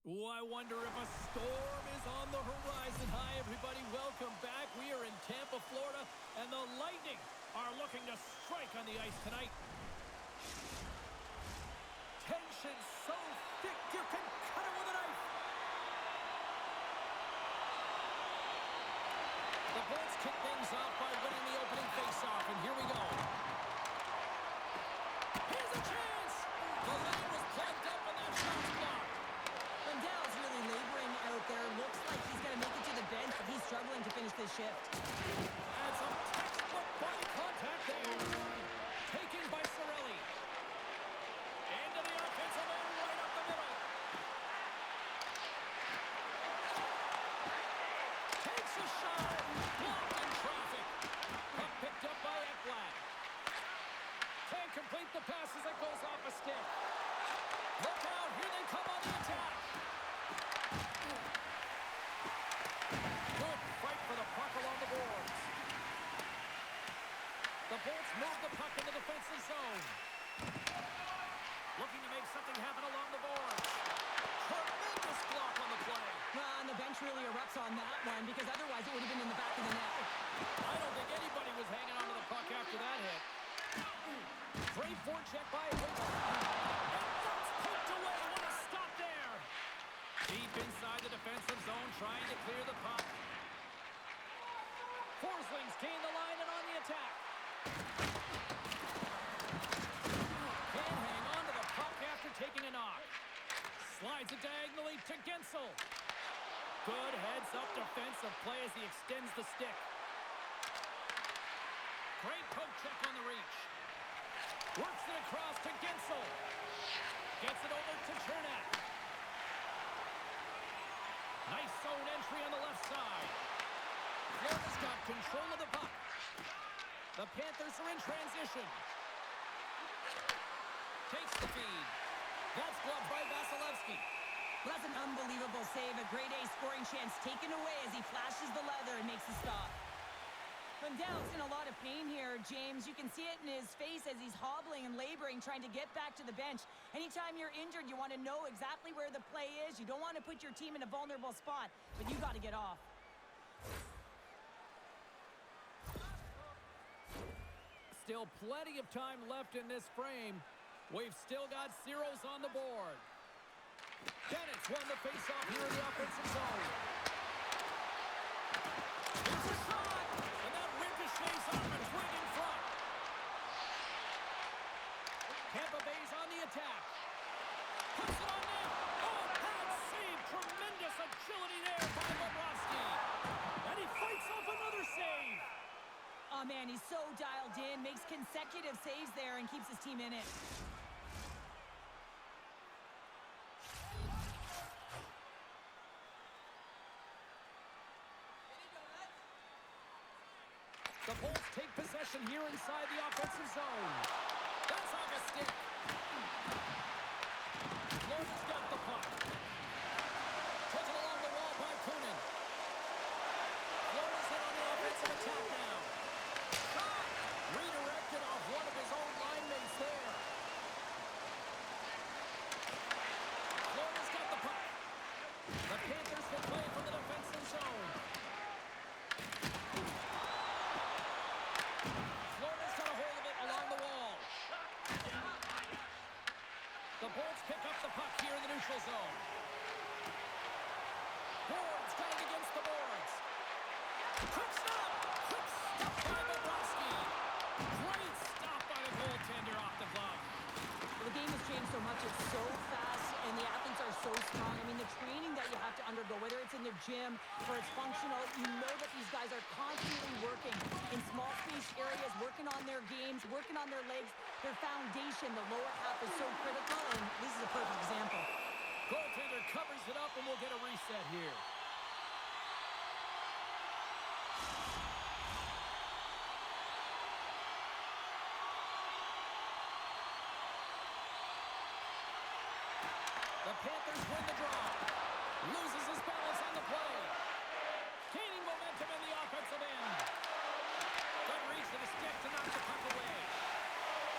Oh, I wonder if a storm is on the horizon. Hi, everybody. Welcome back. We are in Tampa, Florida, and the Lightning are looking to strike on the ice tonight. Tension so thick you can cut it with a knife. The Bolts kick things off by winning the opening faceoff, and here we go. Here's a chance! The lane was plugged up, and that shot's blocked. Dell's really laboring out there. Looks like he's going to make it to the bench, but he's struggling to finish this shift. And some textbook body contact there. Taken by Cirelli. Into the offensive end, right up the middle. Takes a shot. Blocked in traffic. Puck picked up by Ekblad. Can't complete the pass as it goes off a stick. Look out, here they come on the attack. Good fight for the puck along the boards. The Bolts move the puck in the defensive zone. Looking to make something happen along the boards. Tremendous block on the play. And the bench really erupts on that one, because otherwise it would have been in the back of the net. I don't think anybody was hanging on to the puck after that hit. Great forecheck by Hooper. And that's poked away. What a stop there. Deep inside the defensive zone, trying to clear the puck. Forslings gain the line and on the attack. Can't hang on to the puck after taking a knock. Slides it diagonally to Gensel. Good heads-up defensive play as he extends the stick. Great poke check on the reach. Works it across to Gensel. Gets it over to Chernak. Nice zone entry on the left side. Florida's got control of the puck. The Panthers are in transition. Takes the feed. That's gloved by Vasilevsky. Well, that's an unbelievable save. A grade A scoring chance taken away as he flashes the leather and makes the stop. Dell's in a lot of pain here, James. You can see it in his face as he's hobbling and laboring, trying to get back to the bench. Anytime you're injured, you want to know exactly where the play is. You don't want to put your team in a vulnerable spot, but you got to get off. Still plenty of time left in this frame. We've still got zeros on the board. Bennett's won the faceoff here in the offensive zone. Here's a shot! And that ricochets off a twig in front. Tampa Bay's on the attack. Puts it on net. Oh, bad save. Tremendous agility there by Bobrovsky. And he fights off another save. Oh, man, he's so dialed in. Makes consecutive saves there and keeps his team in it. The Bolts take possession here inside the offensive zone. That's off a stick. Florida's got the puck. Taken along the wall by Kunin. Florida's hit on the offensive attack now. Shot! Redirected off one of his own line mates there. Florida's got the puck. The Panthers can play from the defensive zone. The Bolts pick up the puck here in the neutral zone. Boards going against the boards. Quick stop! Quick stop by Bobrovsky. Great stop by the goaltender off the glove. Well, the game has changed so much. It's so fast, and the athletes are so strong. I mean, the training that you have to undergo, whether it's in the gym or it's functional, you know that these guys are constantly working in small space areas, working on their games, working on their legs. Their foundation, the lower half, is so critical, and this is a perfect example. Goaltender covers it up, and we'll get a reset here. The Panthers win the draw. Loses his balance on the play. Gaining momentum in the offensive end. Good reach to the stick to knock the puck away.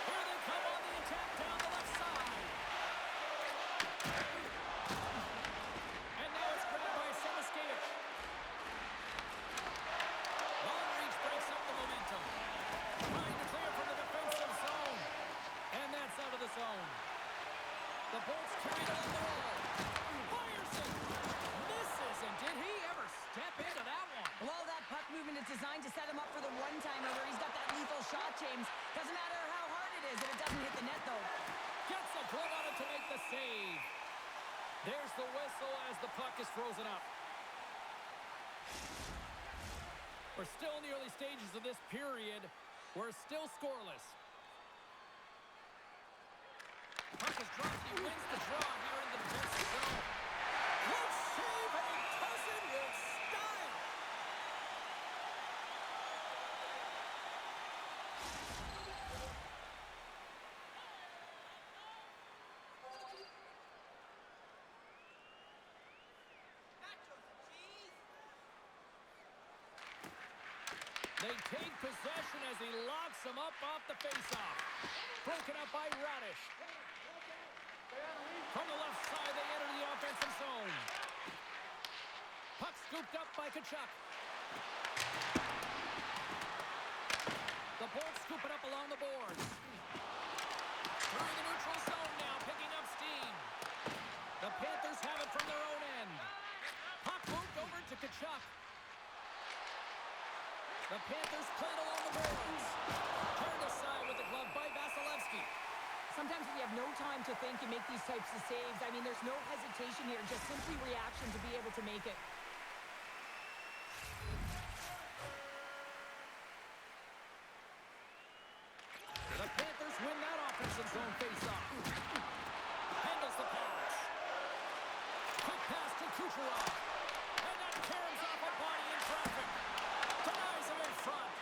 Here they come on the attack down the left side. The Bolts carried it on the wall. Fires it. Misses, and did he ever step into that one? Well, that puck movement is designed to set him up for the one-timer where he's got that lethal shot, James. Doesn't matter how hard it is if it doesn't hit the net, though. Gets a glove on it to make the save. There's the whistle as the puck is frozen up. We're still in the early stages of this period. We're still scoreless. Puck is dropped. He wins the draw here in the defensive zone. Good save, and he does it with style. They take possession as he locks him up off the faceoff. Broken up by Radish. From the left side, they enter the offensive zone. Puck scooped up by Tkachuk. The Bolts scoop it up along the boards. Through the neutral zone now, picking up steam. The Panthers have it from their own end. Puck moved over to Tkachuk. The Panthers played along the boards. Turned aside with the glove by Vasilevsky. Sometimes when you have no time to think and make these types of saves, I mean, there's no hesitation here, just simply reaction to be able to make it. The Panthers win that offensive zone faceoff. Handles the pass. Quick pass to Kucherov. And that caroms off a body in traffic. Denies him in front.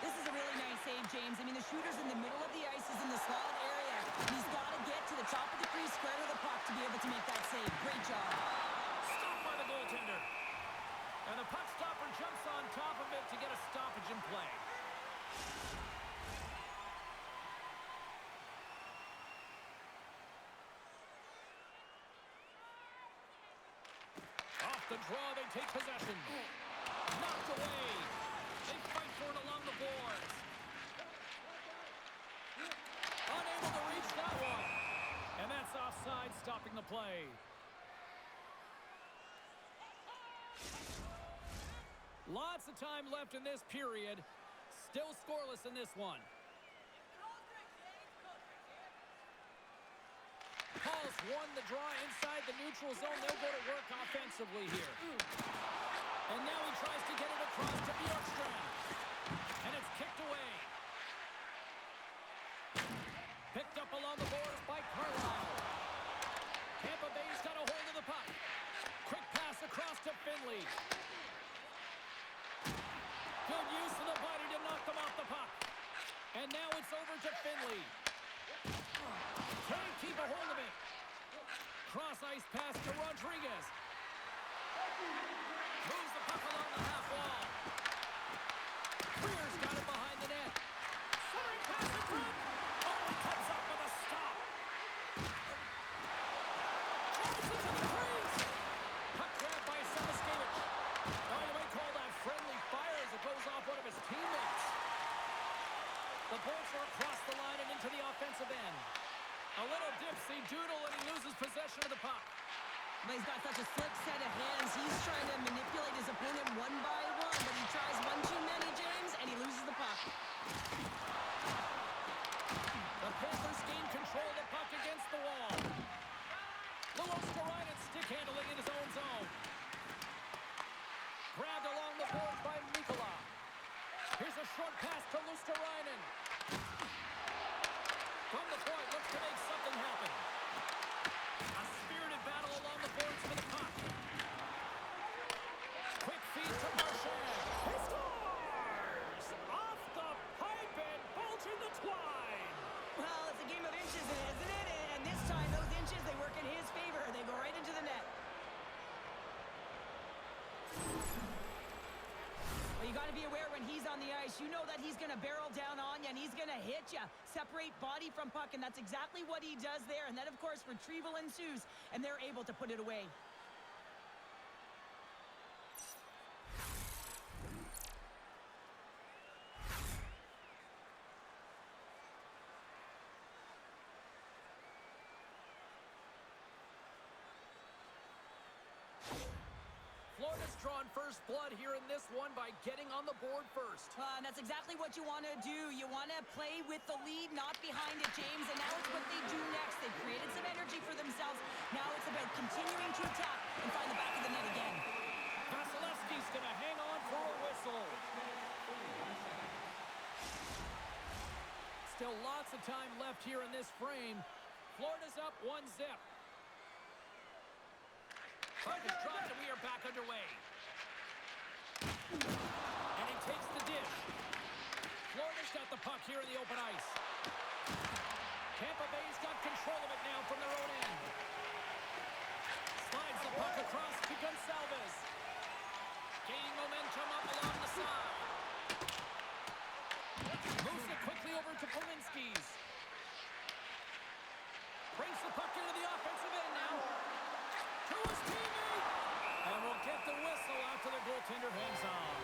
This is a really nice save, James. I mean, the shooter's in the middle of the ice, is in the slot area. He's got to get to the top of the crease, square to the puck to be able to make that save. Great job. Stopped by the goaltender. And the puck stopper jumps on top of it to get a stoppage in play. Off the draw, they take possession. Knocked away. They fight for it along the boards. Unable to reach that one. And that's offside, stopping the play. Lots of time left in this period. Still scoreless in this one. Paul's won the draw inside the neutral zone. They'll go to work offensively here. And now he tries to get it across to Bjorkstrand. And it's kicked away. Picked up along the boards by Carlisle. Tampa Bay's got a hold of the puck. Quick pass across to Finley. Good use of the body to knock them off the puck. And now it's over to Finley. Can't keep a hold of it. Cross ice pass to Rodriguez. Moves the puck along the half wall. Freer's got it behind the net. Centering pass in front. Oh, he comes up with a stop. Drives into the crease. Puck grabbed by Samoskevich. Now you might call that friendly fire as it goes off one of his teammates. The Bolts are across the line and into the offensive end. A little dipsy doodle and he loses possession of the puck. But he's got such a slick set of hands. He's trying to manipulate his opponent one by one, but he tries one too many, James, and he loses the puck. The Panthers gain control of the puck against the wall. Luosterainen stick handling in his own zone. Grabbed along the boards by Mikkola. Here's a short pass to Luosterainen. From the point, looks to make something happen. A spirited battle along the boards for the puck. Quick feed to Marchand. He scores! Off the pipe and bulging the twine. Well, it's a game of inches, isn't it? And this time, those inches, they work in his favor. They go right into the net. Well, you got to be aware when he's on the ice. You know that he's going to barrel down on you, and he's going to hit you. Separate body from puck, and that's exactly what he does there. And then, of course, retrieval ensues, and they're able to put it away. drawing first blood here in this one by getting on the board first. That's exactly what you want to do. You want to play with the lead, not behind it, James. And now it's what they do next. They've created some energy for themselves. Now it's about continuing to attack and find the back of the net again. Vasilevsky's going to hang on for a whistle. Still lots of time left here in this frame. Florida's up 1-0. Puck is dropped and we are back underway. And he takes the dish. Florida's got the puck here in the open ice. Tampa Bay's got control of it now from their own end. Slides the puck across to Gonçalves. Gaining momentum up along the side. Moves it quickly over to Pominski's. Brings the puck into the offensive end now. To his teammate. And we'll get the whistle after the goaltender hangs on.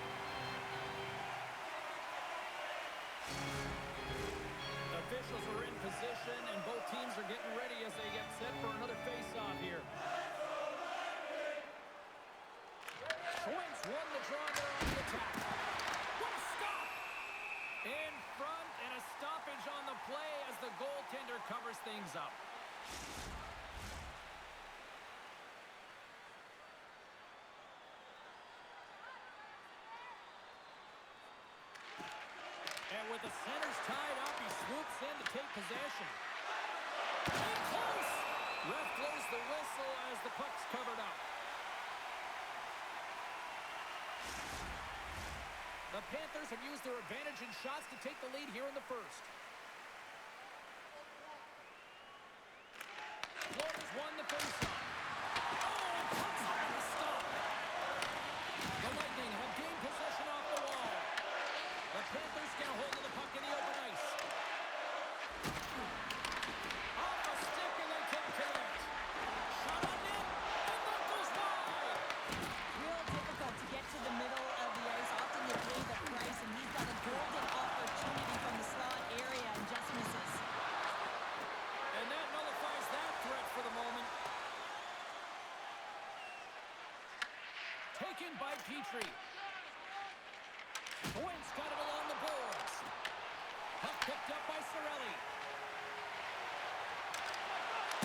Officials are in position, and both teams are getting ready as they get set for another face-off here. Twins won the draw there on the attack. What a stop! In front, and a stoppage on the play as the goaltender covers things up. And with the centers tied up, he swoops in to take possession. In close! Ref blows the whistle as the puck's covered up. The Panthers have used their advantage in shots to take the lead here in the first. Florida's won the faceoff. Oh, and pucks up on the stop. The Lightning have gained possession off the wall. The Panthers get a hold of the puck in the open ice. Off a stick and they can't connect. Shot on net, and that goes wide. Real difficult to get to the middle of the ice. Often you pay the price, and he's got a golden opportunity from the slot area and just misses. And that nullifies that threat for the moment. Taken by Petrie. Twins got it along the boards. Puck picked up by Cirelli.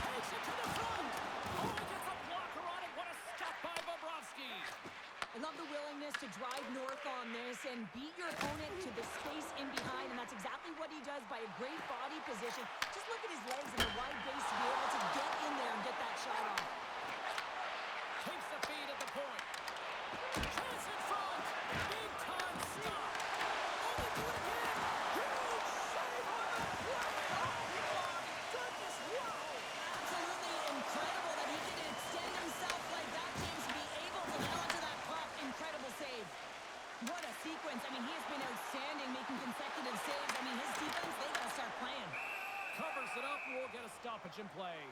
Takes it to the front. Oh, he gets a blocker on it. What a stop by Bobrovsky. I love the willingness to drive north on this and beat your opponent to the space in behind, and that's exactly what he does by a great body position. Just look at his legs and the wide base to be able to get in there and get that shot off. Takes the feed at the point. Chance in front. Big time stop. Oh, they do it again. Huge save on the play. Oh, my goodness. Wow. Absolutely incredible that he can extend himself like that, James, to be able to get onto that puck. Incredible save. What a sequence. I mean, he has been outstanding, making consecutive saves. I mean, his defense, they got to start playing. Covers it up, and we'll get a stoppage in play.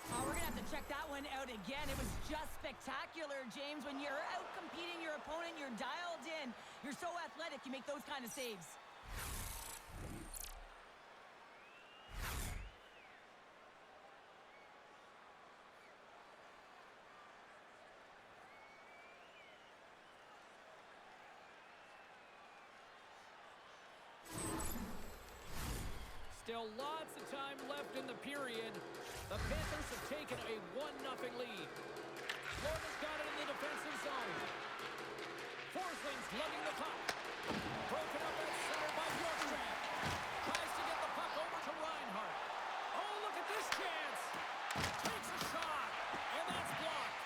Oh, we're going to have to check that one out again. It was just spectacular, James. When you're out competing your opponent, you're dialed in. You're so athletic, you make those kind of saves. Still lots of time left in the period. The Panthers have taken a 1-0 lead. Florida's got it in the defensive zone. Forsling's lugging the puck. Broken up at center by Bjorkstrand. Tries to get the puck over to Reinhart. Oh, look at this chance. Takes a shot, and that's blocked.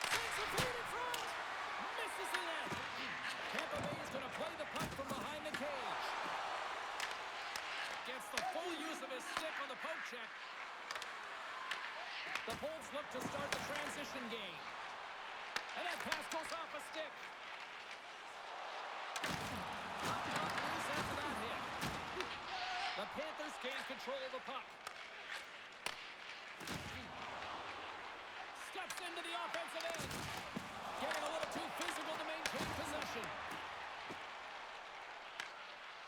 Sends a feed in front. Misses the net. Tampa Bay is going to play the puck from behind the cage. Gets the full use of his stick on the poke check. The Bulls look to start the transition game. And that pass goes off a stick. Puck got loose after that hit. The Panthers gain control of the puck. Steps into the offensive end. Getting a little too physical to maintain possession.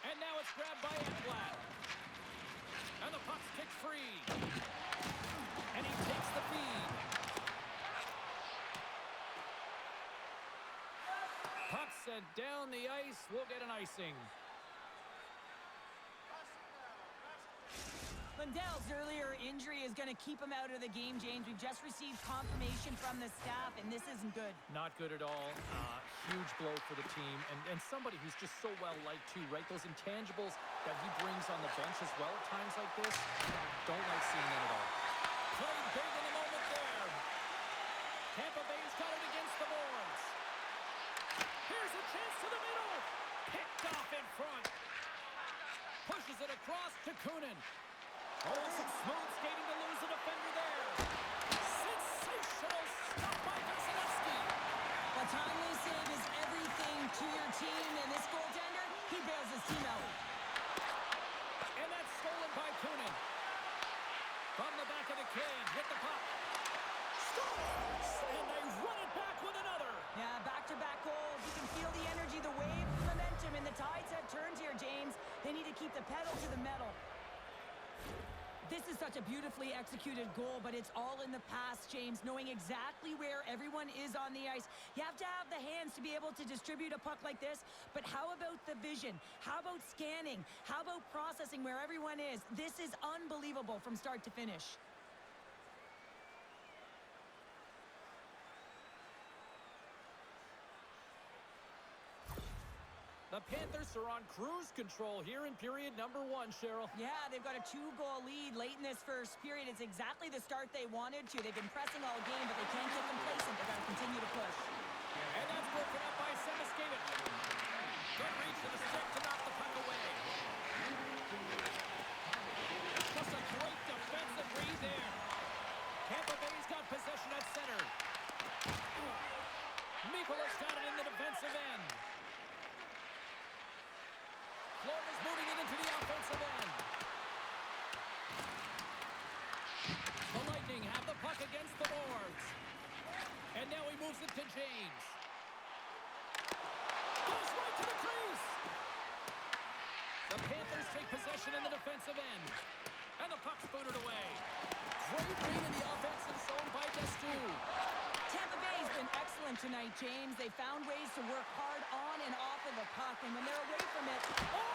And now it's grabbed by Ekblad. And the puck's kicked free. And he takes the feed. down the ice. We'll get an icing. Lundell's earlier injury is going to keep him out of the game, James. We've just received confirmation from the staff, and this isn't good. Not good at all. Huge blow for the team, and somebody who's just so well-liked, too, right? Those intangibles that he brings on the bench as well at times like this, don't like seeing that at all. Played big in the moment there. Tampa Bay's got it against the boards. Here's a chance to the middle. Picked off in front. Pushes it across to Kunin. Oh, some smooth skating to lose a defender there. Sensational stop by Vasilevsky. A timely save is everything to your team, and this goaltender, he bails his team out. And that's stolen by Kunin. From the back of the cage with the puck. Scores! And they run it back with another. Yeah, back-to-back goals. You can feel the energy, the wave, the momentum, and the tides have turned here, James. They need to keep the pedal to the metal. This is such a beautifully executed goal, but it's all in the past, James, knowing exactly where everyone is on the ice. You have to have the hands to be able to distribute a puck like this, but how about the vision? How about scanning? How about processing where everyone is? This is unbelievable from start to finish. The Panthers are on cruise control here in period number 1, Cheryl. Yeah, they've got a 2-goal lead late in this first period. It's exactly the start they wanted to. They've been pressing all game, but they can't get complacent. They've got to continue to push. And that's broken up by Semiskevich. Good reach to the stick to knock the puck away. Just a great defensive read there. Tampa Bay's got possession at center. Mikola's got it in the defensive end. Florida's moving it into the offensive end. The Lightning have the puck against the boards. And now he moves it to James. Goes right to the crease. The Panthers take possession in the defensive end. And the puck's booted away. Great read in the offensive zone by Destu. Tampa Bay's been excellent tonight, James. They found ways to work hard on and off of the puck, and when they're away from it... Oh!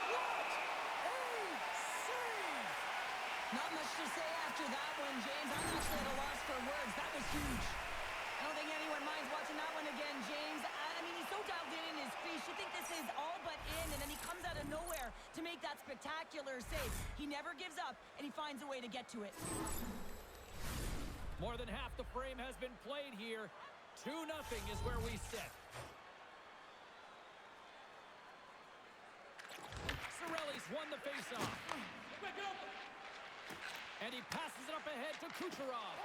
What a save! Not much to say after that one, James. I'm actually at a loss for words. That was huge. I don't think anyone minds watching that one again, James. I mean, he's so dialed in his crease. You think this is all but in, and then he comes out of nowhere to make that spectacular save. He never gives up, and he finds a way to get to it. More than half the frame has been played here. 2-0 is where we sit. Cirelli's won the faceoff. And he passes it up ahead to Kucherov.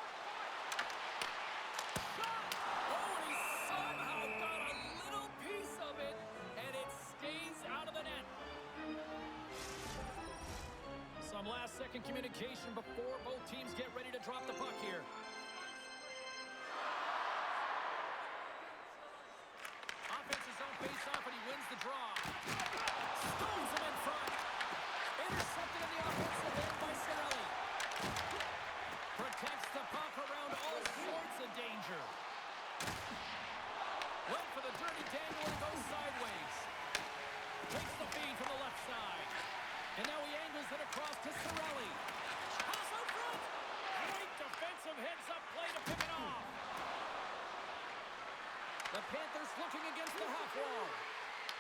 Shot! Oh, and he somehow got a little piece of it, and it stays out of the net. Some last-second communication before both teams get ready to drop the puck here. Offensive zone face-off, and he wins the draw. Stones him in front. Intercepted in the offensive end by Cirelli. Protects the puck around all sorts of danger. Went for the dirty dangle and goes sideways. Takes the feed from the left side. And now he angles it across to Cirelli. Pass out front. Great defensive heads-up play to pick it off. The Panthers looking against the half wall.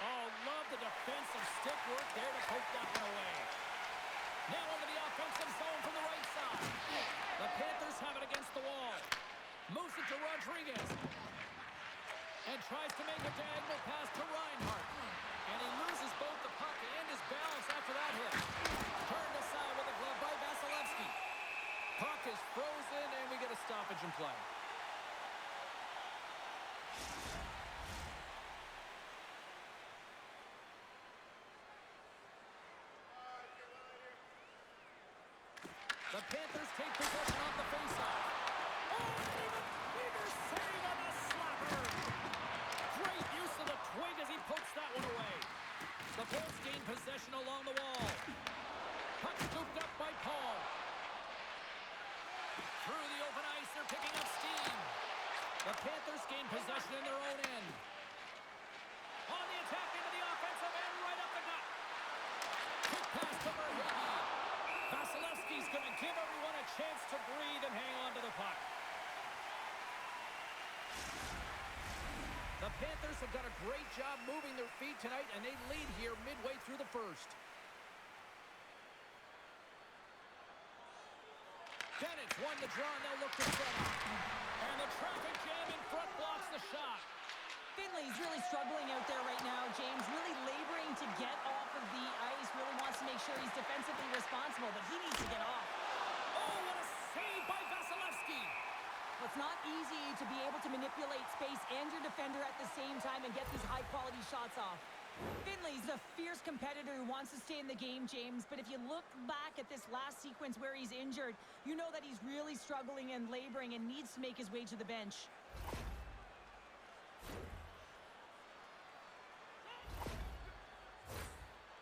Oh, love the defensive stick work there to poke that one away. Now into the offensive zone from the right side. The Panthers have it against the wall. Moves it to Rodriguez. And tries to make a diagonal pass to Reinhart. And he loses both the puck and his balance after that hit. Turned aside with a glove by Vasilevsky. Puck is frozen, and we get a stoppage in play. The Panthers take possession off the faceoff. Oh, and even bigger save on the slapper. Great use of the twig as he pokes that one away. The Bulls gain possession along the wall. Puck scooped up by Paul. Through the open ice, they're picking up steam. The Panthers gain possession in their own end. Panthers have done a great job moving their feet tonight, and they lead here midway through the first. Bennett's won the draw, and they'll look to set up. And the traffic jam in front blocks the shot. Finley's really struggling out there right now, James. Really laboring to get off of the ice. Really wants to make sure he's defensively responsible, but he needs to get off. Oh, what a save by Vasilevsky. Well, it's not easy to be able to manipulate space and your defender at the same time and get these high-quality shots off. Finley's a fierce competitor who wants to stay in the game, James, but if you look back at this last sequence where he's injured, you know that he's really struggling and laboring and needs to make his way to the bench.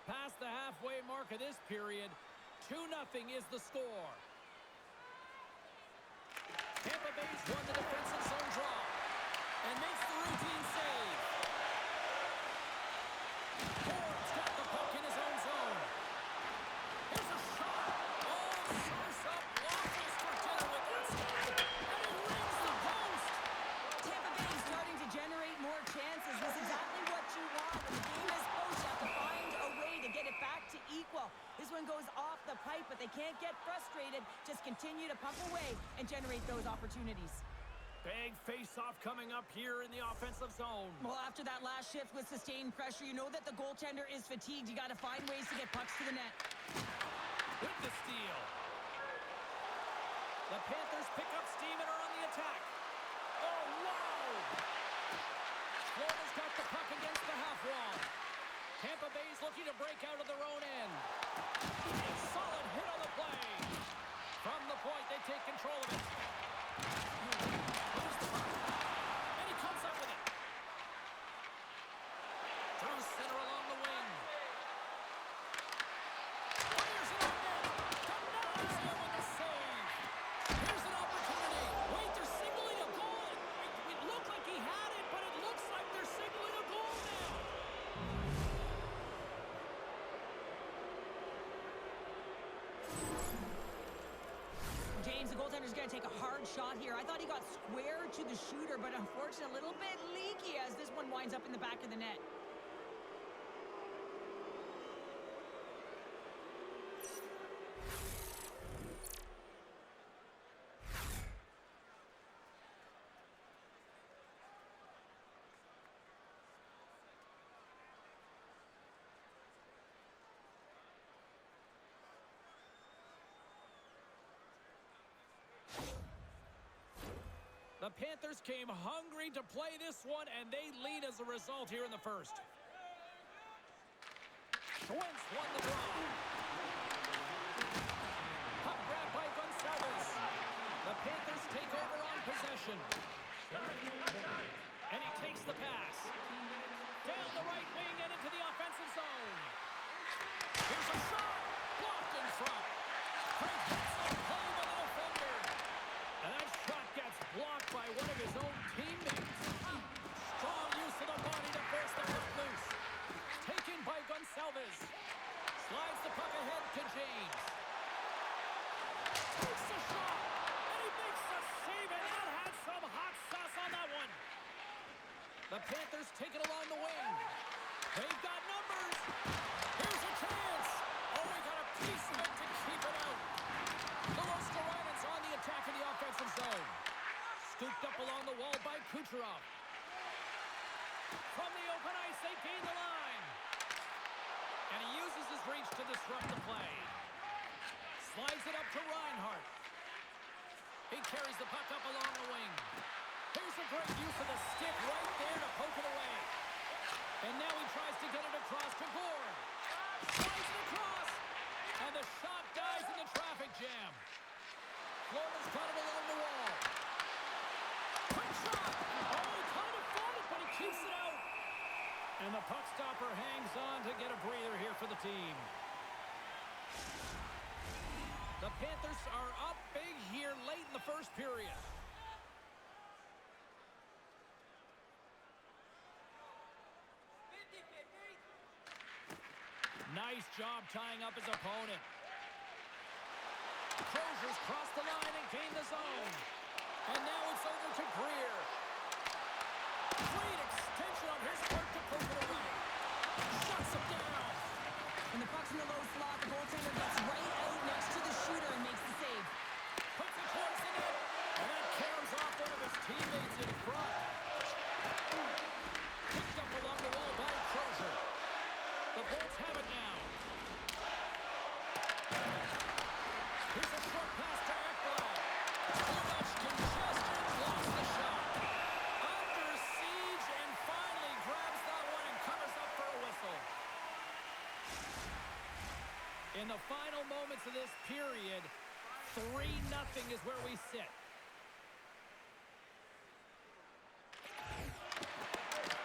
Past the halfway mark of this period, 2-0 is the score. Tampa Bay's won the defensive zone draw and makes the routine save. Ford's got the puck in his own zone. Here's a shot. Oh, sauce up waffles for dinner with that stop. And he rings the post. Tampa Bay is starting to generate more chances. This is exactly what you want. When the game is close, you have to find a way to get it back to equal. This one goes off the pipe, but they can't get frustrated. Just continue to pump away and generate those opportunities. Big face-off coming up here in the offensive zone. Well, after that last shift with sustained pressure, you know that the goaltender is fatigued. You got to find ways to get pucks to the net. With the steal. The Panthers pick up steam and are on the attack. Oh, wow! Florida's got the puck against the half wall. Tampa Bay's looking to break out of their own end. A solid hit on the play. From the point, they take control of it. Moves the puck. And he comes up with it. Through center along the wing. Fires it on net. Denies him with the save. Here's an opportunity. Wait, they're signaling a goal. It looked like he had it, but it looks like they're signaling a goal now. James, the goaltender's going to take a hard shot here. I thought he got square to the shooter, but unfortunately a little bit leaky as this one winds up in the back of the net. The Panthers came hungry to play this one, and they lead as a result here in the first. Schwentz won the draw. Puck grab by Gonçalves. The Panthers take over on possession. And he takes the pass. Down the right wing and into the offensive zone. Here's a shot. Blocked in front. Craig hits the play with the defender. And that shot gets blocked by one of his own teammates. Strong use of the body to force the puck loose. Taken by Gonçalves. Slides the puck ahead to James. Takes the shot. And he makes the save, and that had some hot sauce on that one. The Panthers take it along the wing. They've got numbers. Here's a chance. Oh, he got a piece of it to keep it out. Milos on the attack in the offensive zone. Scooped up along the wall by Kucherov. From the open ice, they gain the line. And he uses his reach to disrupt the play. Slides it up to Reinhart. He carries the puck up along the wing. Here's a great use of the stick right there to poke it away. And now he tries to get it across to Gord. Slides it across. And the shot dies in the traffic jam. Florida's got it along the wall. Quick shot. Oh, he kind of fought it, but he keeps it out. And the puck stopper hangs on to get a breather here for the team. The Panthers are up big here late in the first period. Nice job tying up his opponent. Crozier's crossed the line and gained the zone. And now it's over to Greer. Great extension on Here's Clark to poke it away. Shuts him down. When the puck's in the low slot, the goaltender gets right out next to the shooter and makes the save. Puts it towards the net. And that carries off one of his teammates in front. Picked up along the wall by Crozier. The Bolts have it now. Here's a short pass to Ekblad. Too much congestion, lost the shot. Under siege and finally grabs that one and covers up for a whistle. In the final moments of this period, 3-0 is where we sit.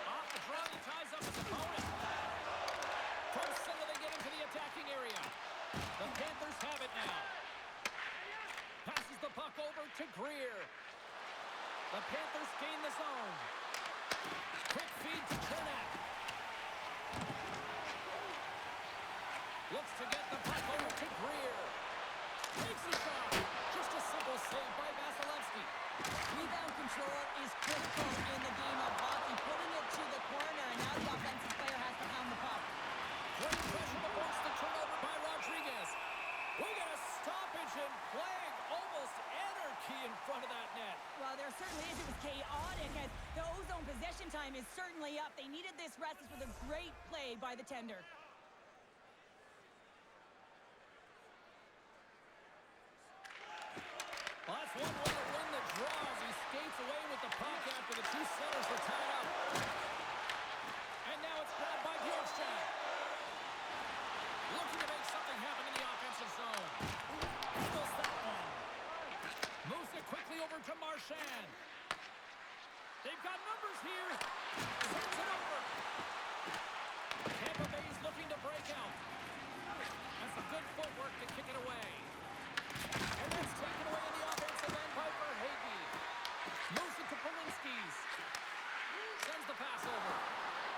Off the draw, he ties up his opponent. From center, they get into the attacking area. The Panthers have it now. Passes the puck over to Greer. The Panthers gain the zone. Quick feed to Chernak. Looks to get the puck over to Greer. Takes the shot. Just a simple save by Vasilevsky. Rebound control is critical in the game of hockey. Putting it to the corner, and now the offensive player has to pound the puck. Great pressure to force the turnover by Rodriguez. We got a stoppage in play. Almost anarchy in front of that net. Well, there certainly is. It was chaotic as the ozone possession time is certainly up. They needed this rest with a great play by the tender. Well, that's one way to win the draw as he skates away with the puck after the two centers were tied up. And now it's grabbed by Bjorkstrand. Looking to make something happen in the offensive zone. Handles that one. Moves it quickly over to Marchand. They've got numbers here. Sends it over. Tampa Bay's looking to break out. And some good footwork to kick it away. And that's taken away in the offensive end by Verhaeghe. Moves it to Polinskis. Sends the pass over.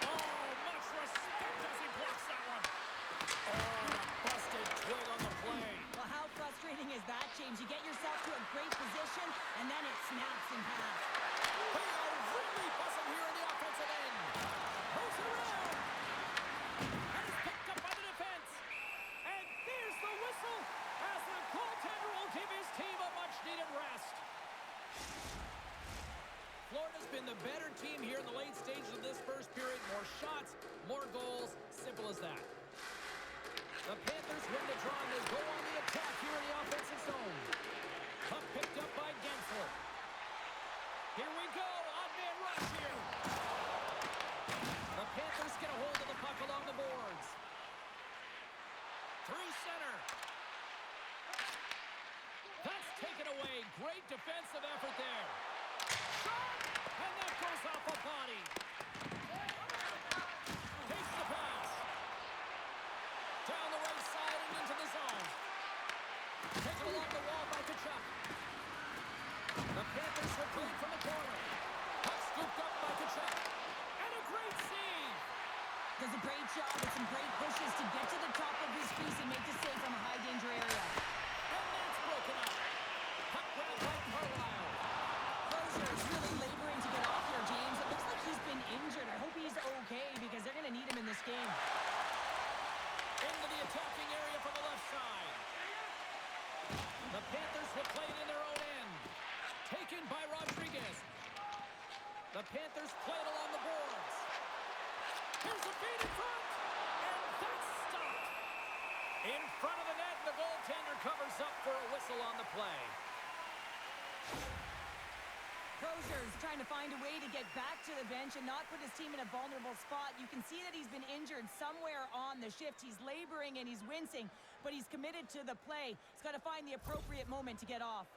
Oh, much respect as he blocks that one. Oh, busted twig on the play. Well, how frustrating is that, James? You get yourself to a great position, and then it snaps in half. They are really buzzing here in the offensive end. Moves it around. And it's picked up by the defense. And there's the whistle as the goaltender will give his team a much-needed rest. Florida's been the better team here in the late stages of this first period. More shots, more goals. Simple as that. The Panthers win the draw and they go on the attack here in the offensive zone. Puck picked up by Gensel. Here we go. Odd-man rush here. The Panthers get a hold of the puck along the boards. Through center. That's taken away. Great defensive effort there. Shot! And that goes off a body. Takes the pass. Down the right side and into the zone. Taken along the wall by Tkachuk. The Panthers will play from the corner. Puck scooped up by Tkachuk. And a great save. Does a great job with some great pushes to get to the top of his crease and make the save from a high-danger area. And that's broken up. Puck grabbed by Carlisle. Crozier is really laboring to get off here, James. It looks like he's been injured. I hope he's okay because they're going to need him in this game. Into the attacking area from the left side. The Panthers will play it in their own end. Taken by Rodriguez. The Panthers play it along the boards. Here's a feed in front. And that's stopped. In front of the net, the goaltender covers up for a whistle on the play. Crozier's trying to find a way to get back to the bench and not put his team in a vulnerable spot. You can see that he's been injured somewhere on the shift. He's laboring and he's wincing, but he's committed to the play. He's got to find the appropriate moment to get off.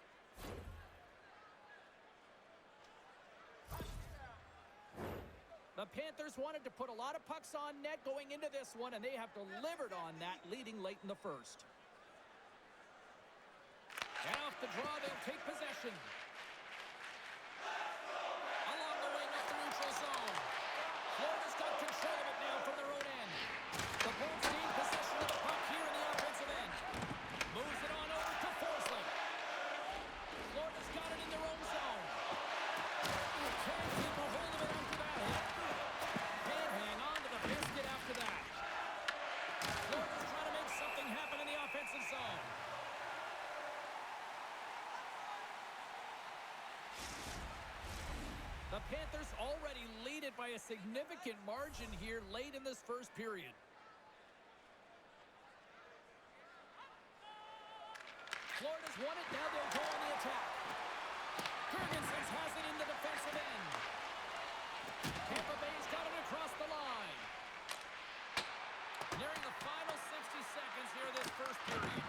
The Panthers wanted to put a lot of pucks on net going into this one, and they have delivered on that, leading late in the first. And off the draw, they'll take possession. Along the wing of the neutral zone. Florida's got control of it now from their own end. The Bolts gain possession of the puck here in the offensive end. Moves it on over to Forsling. Florida's got it in their own zone. Can't keep a hold of it after that hit. The Panthers already lead it by a significant margin here late in this first period. Florida's won it. Now they'll go on the attack. Jurgensen has it in the defensive end. Tampa Bay's got it across the line. Nearing the final 60 seconds here this first period.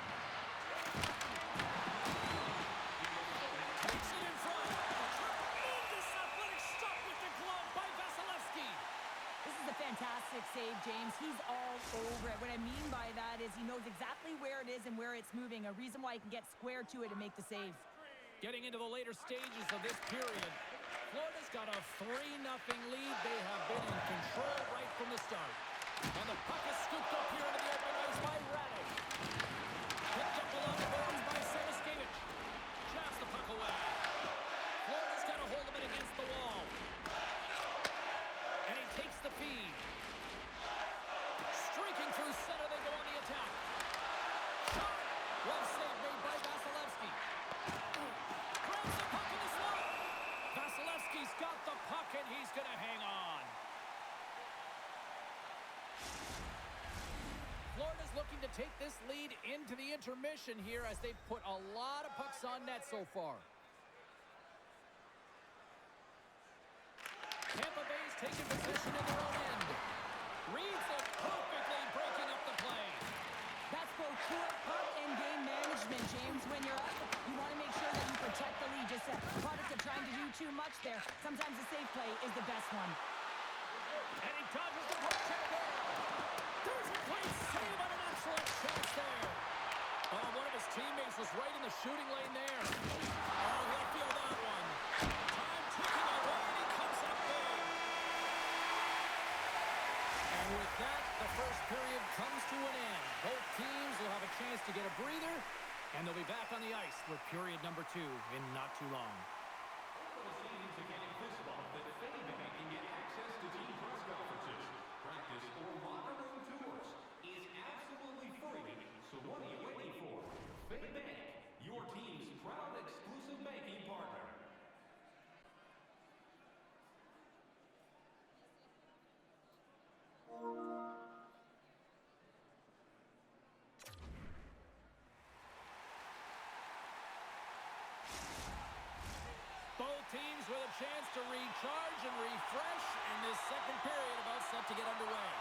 Takes it in front. Tremendous athletic stop with the glove by Vasilevsky. This is a fantastic save, James. He's all over it. What I mean by that is he knows exactly where it is and where it's moving. A reason why he can get square to it and make the save. Getting into the later stages of this period, Florida's got a 3-0 lead. They have been in control right from the start. And the puck is scooped up here into the open ice by Radek. Picked up along the boards by Semiskevich. Jabs the puck away. Florida's got a hold of it against the wall. And he takes the feed. Streaking through center, they go on the attack. Shot! Well save made by Vasilevsky. Grabs the puck in the slot. Vasilevsky's got the puck and he's going to hang on. Florida's looking to take this lead into the intermission here as they've put a lot of pucks on net so far. Tampa Bay's taking position in their own end. Reads it perfectly, breaking up the play. That's both poor puck and game management, James. When you're up, you want to make sure that you protect the lead. Just a product of trying to do too much there. Sometimes a safe play is the best one. And he dodges the puck check there. There's a great save on an excellent chance there. Oh, one of his teammates was right in the shooting lane there. Oh, he'll feel that one. Time ticking away, and he comes up big. And with that, the first period comes to an end. Both teams will have a chance to get a breather, and they'll be back on the ice with period number 2 in not too long. Both teams with a chance to recharge and refresh, and this second period about set to get underway.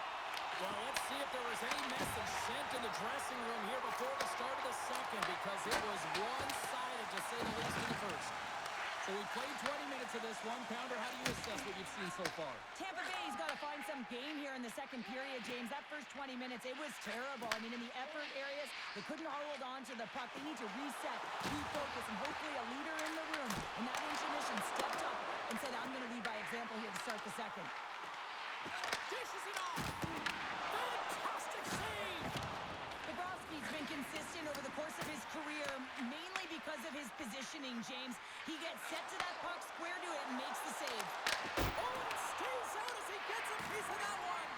Well, let's see if there was any message sent in the dressing room here before the start of the second, because it was one-sided, to say the least, in the first. So we played 20 minutes of this one. Pounder, how do you assess what you've seen so far? Tampa Bay's got to find some game here in the second period, James. That first 20 minutes, it was terrible. I mean, in the effort areas, they couldn't hold on to the puck. They need to reset, refocus, and hopefully a leader in the room in that intermission stepped up and said, I'm going to lead by example here to start the second. Dishes it off! Fantastic save! Bobrovsky's been consistent over the course of his career, mainly because of his positioning, James. He gets set to that puck, square to it, and makes the save. Oh, it stays out as he gets a piece of that one!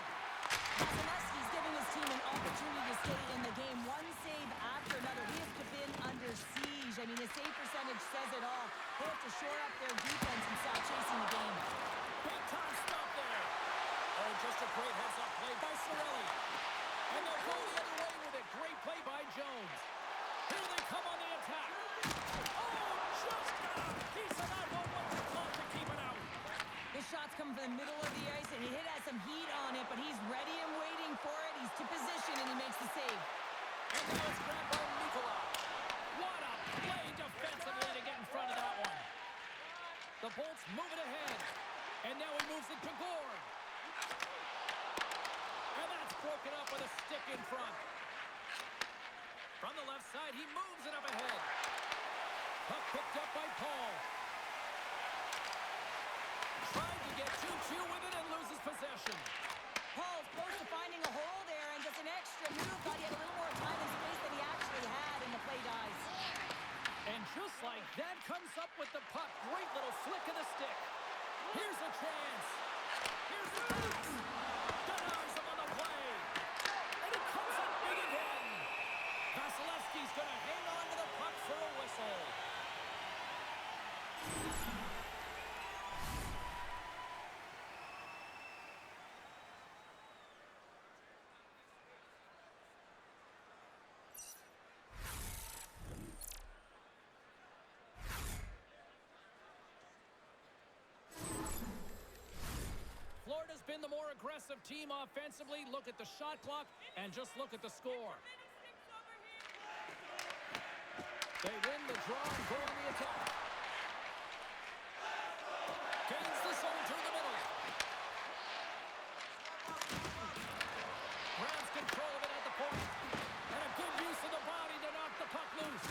Vasilevsky's giving his team an opportunity to stay in the game. One save after another. He has been under siege. I mean, his save percentage says it all. They have to shore up their defense and stop chasing the game. Big time stop there. Oh, just a great heads-up play by Cirelli. And they'll go the other way with it. Great play by Jones. Here they come on the attack. Oh, just got a piece of that one with the clock to keep it out. His shots come from the middle of the ice, and he has some heat on it, but he's ready and waiting for it. He's to position, and he makes the save. And now it's grabbed by Nikolai. What a play defensively to get in front of that one. The Bolts move it ahead. And now he moves it to Gord. And that's broken up with a stick in front. From the left side, he moves it up ahead. Puck picked up by Paul. Trying to get 2-2 with it and loses possession. Paul's close to finding a hole there and gets an extra move. Thought he had a little more time and space than he actually had, and the play dies. And just like that, comes up with the puck. Great little flick of the stick. Here's a chance. Here's the pass. Denies him on the play. And it comes up big again. Vasilevsky's going to hang on to the puck for a whistle. aggressive team offensively. Look at the shot clock and just look at the score. They win the draw and go on the attack. Gains the zone through the middle. Grabs control of it at the point. And a good use of the body to knock the puck loose.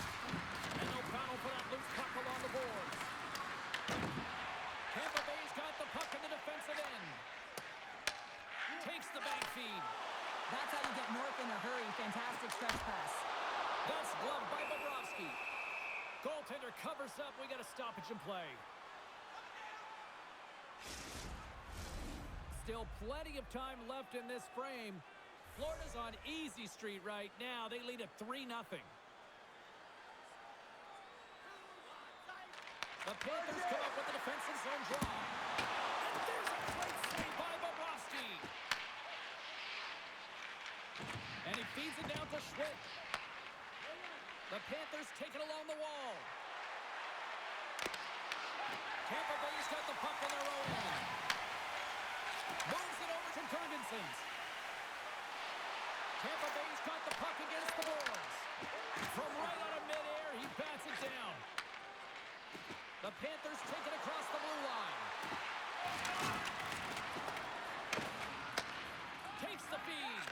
And no foul for that loose puck along the boards. Tampa Bay's got the puck in the defensive end. Takes the bank feed. That's how you get north in a hurry. Fantastic stretch pass. That's gloved by Bobrovsky. Goaltender covers up. We got a stoppage in play. Still plenty of time left in this frame. Florida's on easy street right now. They lead at 3-0. The Panthers come up with the defensive zone draw. And there's a great save by Bobrovsky. And he feeds it down to Schmidt. The Panthers take it along the wall. Tampa Bay's got the puck on their own end. Moves it over to Ferguson's. Tampa Bay's got the puck against the boards. From right out of midair, he bats it down. The Panthers take it across the blue line. Takes the feed.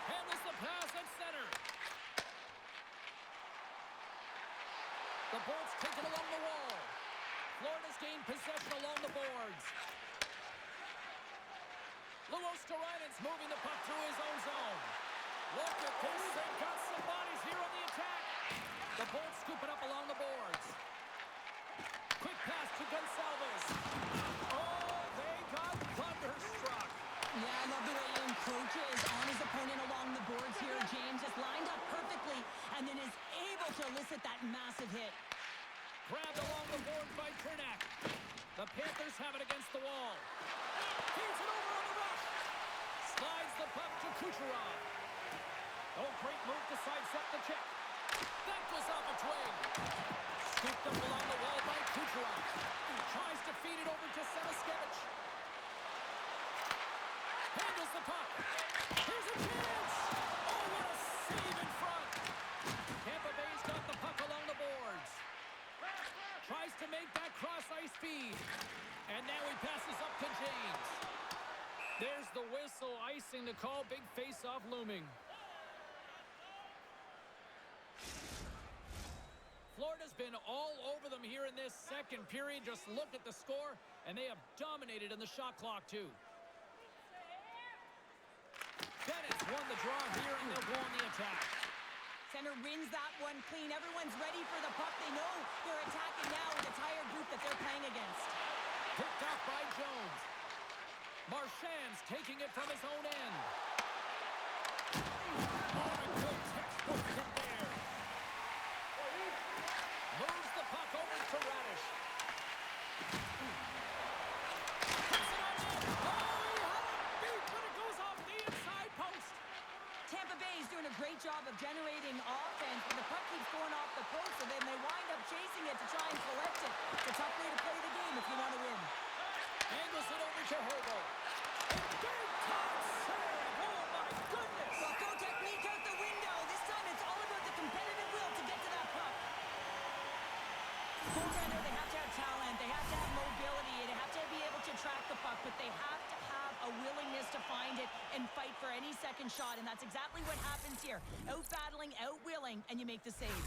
Handles the pass at center. The Bolts take it along the wall. Florida's gained possession along the boards. Luos Storanin's moving the puck through his own zone. Look at this. They've got some bodies here on the attack. The Bolts scoop it up along the boards. Quick pass to Gonçalves. Oh, they got thunderstruck. Yeah, I love the way he encroaches on his opponent along the boards here. James just lined up perfectly and then is able to elicit that massive hit. Grabbed along the boards by Trinak. The Panthers have it against the wall. Feeds it over on the rush. Slides the puck to Kucherov. Oh, great move to sidestep the check. That goes off its wing. Scooped up along the wall by Kucherov. Tries to feed it over to Samaskevich. Handles the puck. Here's a chance. Oh, what a save in front. Tampa Bay's got the puck along the boards. Tries to make that cross-ice feed. And now he passes up to James. There's the whistle, icing to call. Big face-off looming. Florida's been all over them here in this second period. Just look at the score, and they have dominated in the shot clock, too. Bennett's won the draw here, and they'll go on the attack. Center wins that one clean. Everyone's ready for the puck. They know they're attacking now with the entire group that they're playing against. Picked off by Jones. Marchand's taking it from his own end. Oh, a good textbook hit there. Moves the puck over to Radish. Puts it on in. Oh, he had it beat, but it goes off the inside post. Tampa Bay is doing a great job of generating offense, but the puck keeps going off the post, and then they wind up chasing it to try and collect it. It's a tough way to play the game if you want to win. Angles it over to Herbo. Big time save. Oh, my goodness. Bucko technique out the window. This time it's all about the competitive will to get to that puck. Goaltender, they have to have talent. They have to have mobility. They have to be able to track the puck, but they have to have a willingness to find it and fight for any second shot, and that's exactly what happens here. Out-battling, out-willing, and you make the save.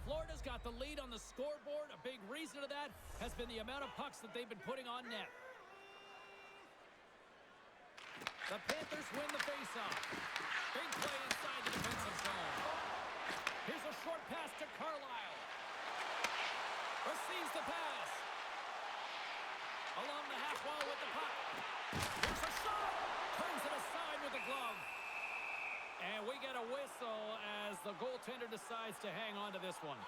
Florida's got the lead on the scoreboard. A big reason of that has been the amount of pucks that they've been putting on net. The Panthers win the faceoff. Big play inside the defensive zone. Here's a short pass to Carlisle. Receives the pass. Along the half wall with the puck. Here's a shot. Turns it aside with the glove. And we get a whistle as the goaltender decides to hang on to this one.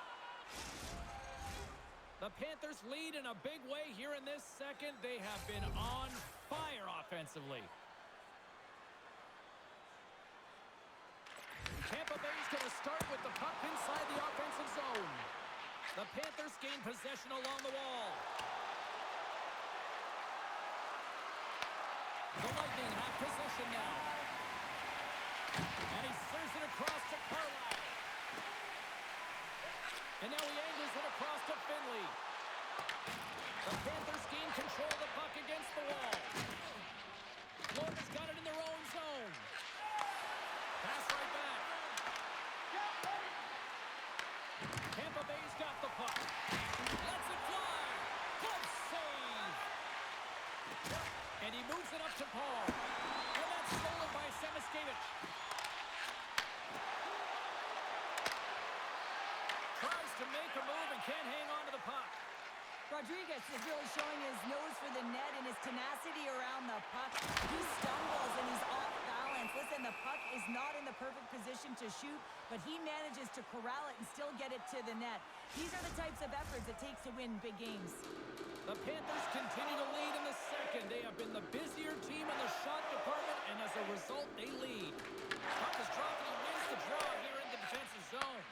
The Panthers lead in a big way here in this second. They have been on fire offensively. zone. The Panthers gain possession along the wall. The Lightning have possession now. And he serves it across to Carlisle. And now he angles it across to Finley. The Panthers gain control of the puck against the wall. Florida's got it in their own zone. Pass right back. Tampa Bay's got the puck. Lets it fly. Good save. And he moves it up to Paul. And that's stolen by Semiskevich. Tries to make a move and can't hang on to the puck. Rodriguez is really showing his nose for the net and his tenacity around the puck. He stumbles and he's off balance. Listen, the puck is not in the perfect position to shoot, but he manages to corral it and still get it to the net. These are the types of efforts it takes to win big games. The Panthers continue to lead in the second. They have been the busier team in the shot department, and as a result, they lead. Puck is dropped and he wins the draw here in the defensive zone.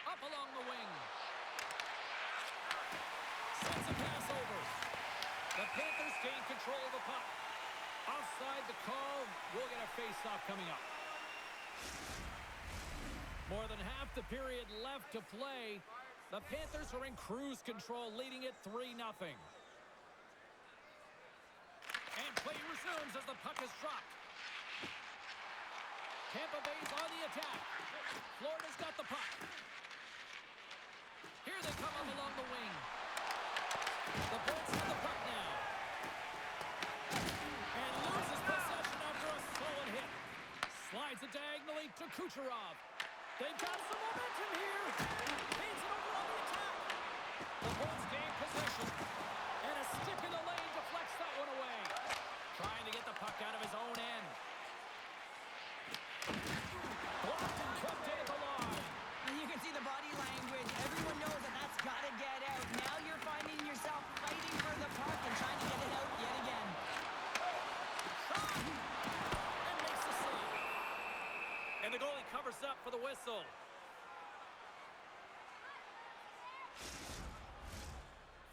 Up along the wing. Sends a pass over. The Panthers gain control of the puck. Offside the call. We'll get a face-off coming up. More than half the period left to play. The Panthers are in cruise control, leading it 3-0. And play resumes as the puck is dropped. Tampa Bay's on the attack. Florida's got the puck. Here they come up along the wing. The Bolts have the puck now. And loses possession after a solid hit. Slides it diagonally to Kucherov. They've got some momentum here. Feeds it over on the attack. The Bolts gain possession. And a stick in the lane deflects that one away. Trying to get the puck out of his own end. Blocked and kept in at the line. And you can see the body language. Everyone knows that that's got to get out. Now you're finding yourself fighting for the puck and trying to get it out yet again. Shot! And makes the save. And the goalie covers up for the whistle.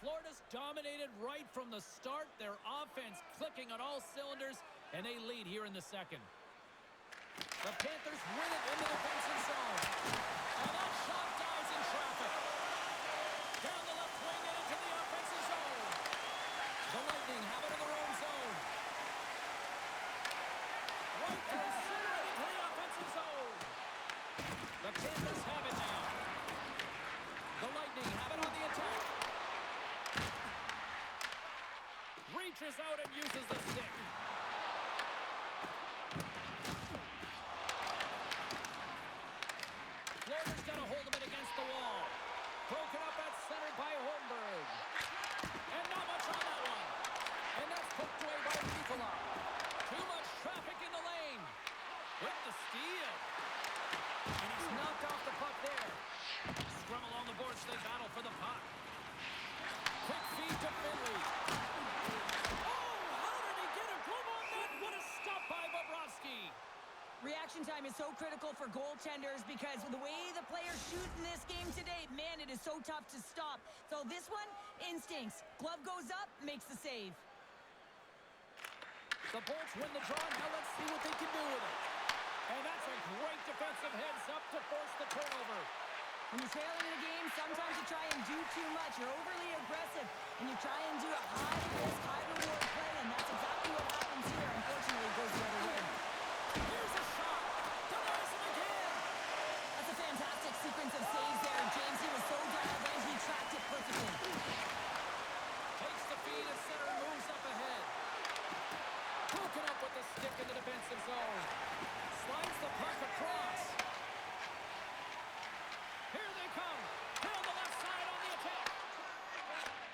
Florida's dominated right from the start. Their offense clicking on all cylinders, and they lead here in the second. The Panthers win it in the defensive zone. And that shot dies in traffic. Down the left wing and into the offensive zone. The Lightning have it in their own zone. Right through center and into the offensive zone. The Panthers have it now. The Lightning have it on the attack. Reaches out and uses the stick. Florida's got a hold of it against the wall. Broken up at center by Holmberg. And not much on that one. And that's poked away by Nicola. Too much traffic in the lane. With the steal. And he's knocked off the puck there. Scrum along the boards, they battle for the puck. Quick feed to Finley. Reaction time is so critical for goaltenders because the way the players shoot in this game today, man, it is so tough to stop. So this one, instincts. Glove goes up, makes the save. The Bolts win the draw. Now let's see what they can do with it. And that's a great defensive heads-up to force the turnover. When you're trailing in a game, sometimes you try and do too much. You're overly aggressive, and you try and do a high-risk, high-reward play, and that's exactly what happens here. Unfortunately, it goes the other way. Here's a shot. Denies him again. That's a fantastic sequence of saves there. James, he was so dialed in, he tracked it perfectly. Takes the feed at center and moves up ahead. Broken up with the stick in the defensive zone. Slides the puck across. Here they come. Down the left side on the attack.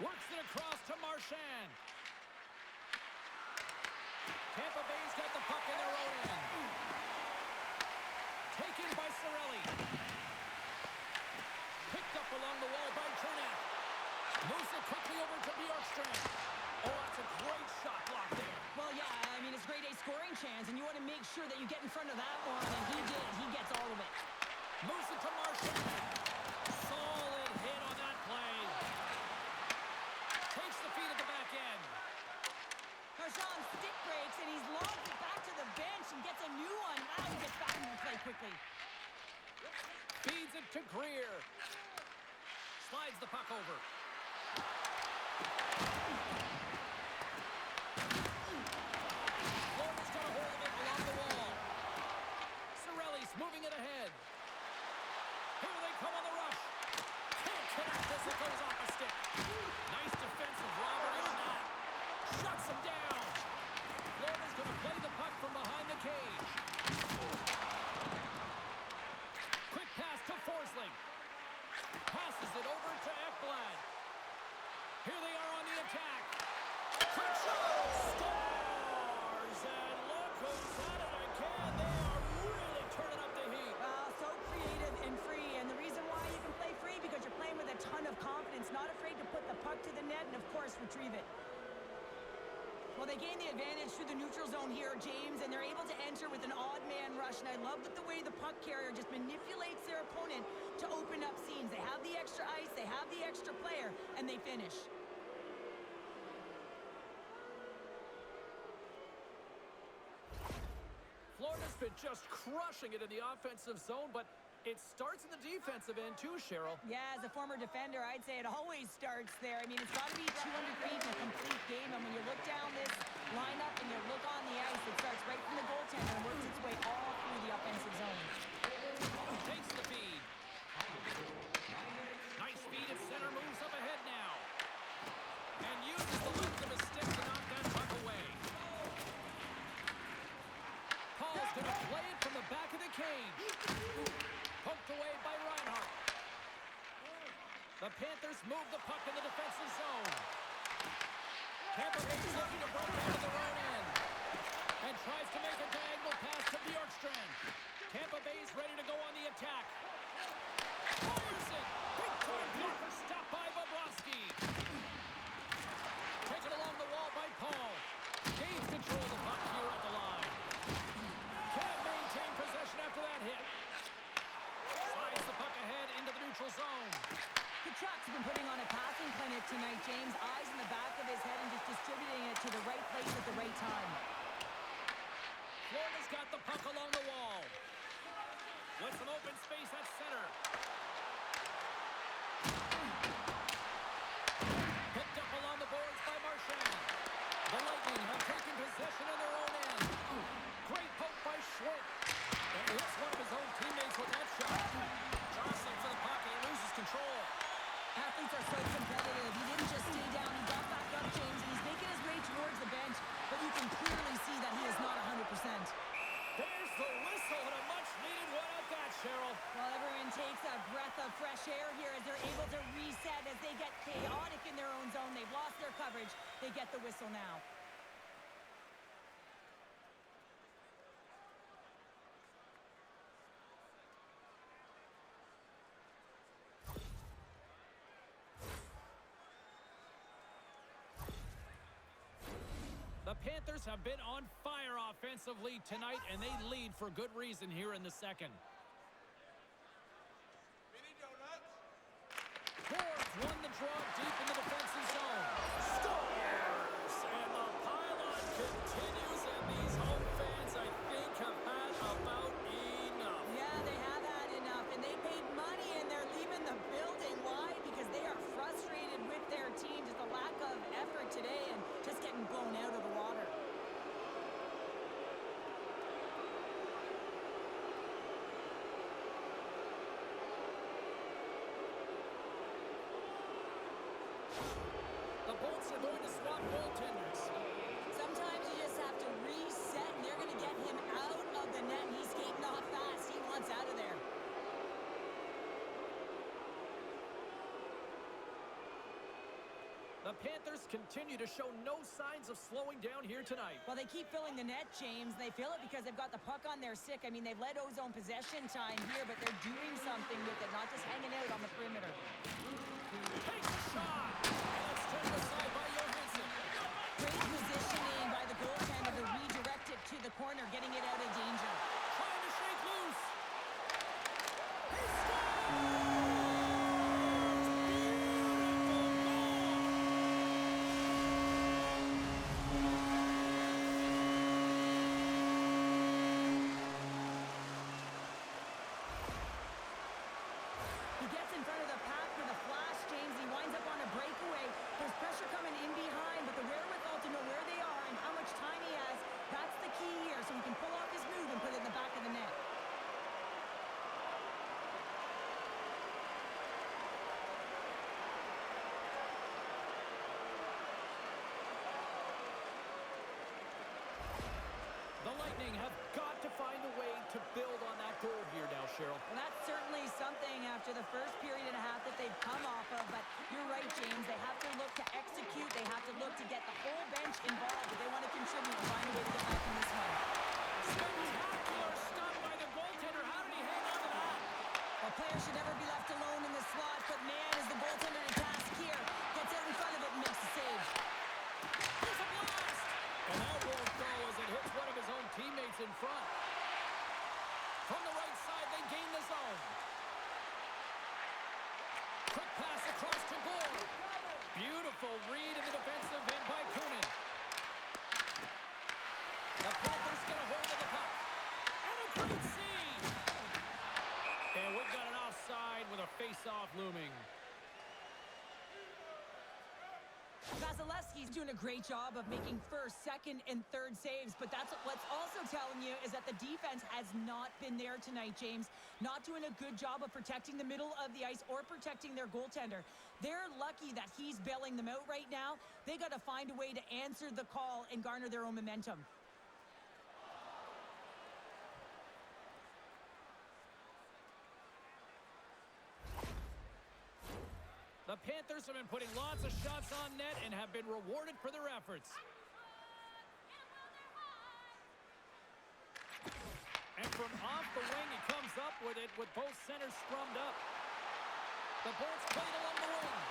Works it across to Marchand. Tampa Bay's got the puck in their own end. Taken by Cirelli. Picked up along the wall by Turner. Moves it quickly over to Bjorkstrand. Oh, that's a great shot block there. Well, yeah, I mean, it's grade A scoring chance, and you want to make sure that you get in front of that one, and he did. He gets all of it. Moves it to Marchand. to Greer. Slides the puck over. Florida's got a hold of it along the wall. Cirelli's moving it ahead. Here they come on the rush. Can't connect this. It goes off the stick. Nice defensive robbery on that. Shuts him down. Florida's going to play the puck from behind the cage. Quick pass to Forsling. Passes it over to Ekblad. Here they are on the attack. Quick shot. Scores! And look who's at it again. They are really turning up the heat. So creative and free. And the reason why you can play free, because you're playing with a ton of confidence, not afraid to put the puck to the net and, of course, retrieve it. Well, they gain the advantage through the neutral zone here, James, and they're able to enter with an odd man rush. And I love that the way the puck carrier just manipulates their opponent to open up seams. They have the extra ice, they have the extra player, and they finish. Florida's been just crushing it in the offensive zone, but it starts in the defensive end too, Cheryl. Yeah, as a former defender, I'd say it always starts there. I mean, it's got to be 200 feet in a complete game, and when you look down this lineup and you look on the ice, it starts right from the goaltender and works its way all through the offensive zone. Takes the feed. Nice feed at center, moves up ahead now. And uses the length of his stick to knock that puck away. Paul's going to play it from the back of the cage. Poked away by Reinhart. The Panthers move the puck in the defensive zone. Tampa Bay's looking to break out of their own end. And tries to make a diagonal pass to Bjorkstrand. Tampa Bay's ready to go on the attack. Fires it! Big time blocker stopped by Bobrovsky. Taken along the wall by Paul. Gains control of the puck here at the line. Can't maintain possession after that hit. Slides the puck ahead into the neutral zone. Kachuk's been putting on a passing clinic tonight, James. Eyes in the back of his head and just distributing it to the right place at the right time. Florida's got the puck along the wall. With some open space at center. Picked up along the boards by Marchand. The Lightning have taken possession on their own end. Great poke by Schwartz. And hits one of his own teammates with that shot. Jostling for the puck and he loses control. Athletes are so competitive. He didn't just stay down. He got back up, James, and he's making his way towards the bench. But you can clearly see that he is not 100%. There's the whistle and a much-needed one at that, Cheryl. Well, everyone takes a breath of fresh air here as they're able to reset as they get chaotic in their own zone. They've lost their coverage. They get the whistle now. The Panthers have been on fire offensively tonight, and they lead for good reason here in the second. Forbes won the draw deep in the defensive zone. Scores! And the pylon continues, and these home fans, I think, have had about enough. Yeah, they have had enough, and they paid money, and they're leaving the building. Why? Because they are frustrated with their team. Just a lack of effort today and just getting blown out of the water. The Bolts are going to swap goaltenders. Sometimes you just have to reset, and they're going to get him out of the net. He's skating off fast. He wants out of there. The Panthers continue to show no signs of slowing down here tonight. Well, they keep filling the net, James. They fill it because they've got the puck on their stick. I mean, they've led Ozone possession time here, but they're doing something with it, not just hanging out on the perimeter. Takes a shot. And it's turned aside by Johansson. Great positioning by the goaltender to redirect it to the corner, getting it out of danger. Trying to shake loose. He scores! Cheryl. Well, that's certainly something after the first period and a half that they've come off of. But you're right, James. They have to look to execute. They have to look to get the whole bench involved. If they want to contribute and find a way to get back in this one. Spectacular stop by the goaltender. How did he hang on to that? A player should never be left alone in the slot, but man, is the goaltender to task here. Gets out in front of it and makes the save. Here's a blast! And that won't go as it hits one of his own teammates in front. From the right side, they gain the zone. Quick pass across to goal. Beautiful read in the defensive end by Kunin. The Panthers get a hold of the puck. And a great save! And we've got an offside with a face-off looming. Vasilevsky's doing a great job of making first, second, and third saves, but that's what's also telling you is that the defense has not been there tonight, James. Not doing a good job of protecting the middle of the ice or protecting their goaltender. They're lucky that he's bailing them out right now. They got to find a way to answer the call and garner their own momentum. The Panthers have been putting lots of shots on net and have been rewarded for their efforts. And from off the wing, he comes up with it with both centers scrummed up. The Bolts played along the wing.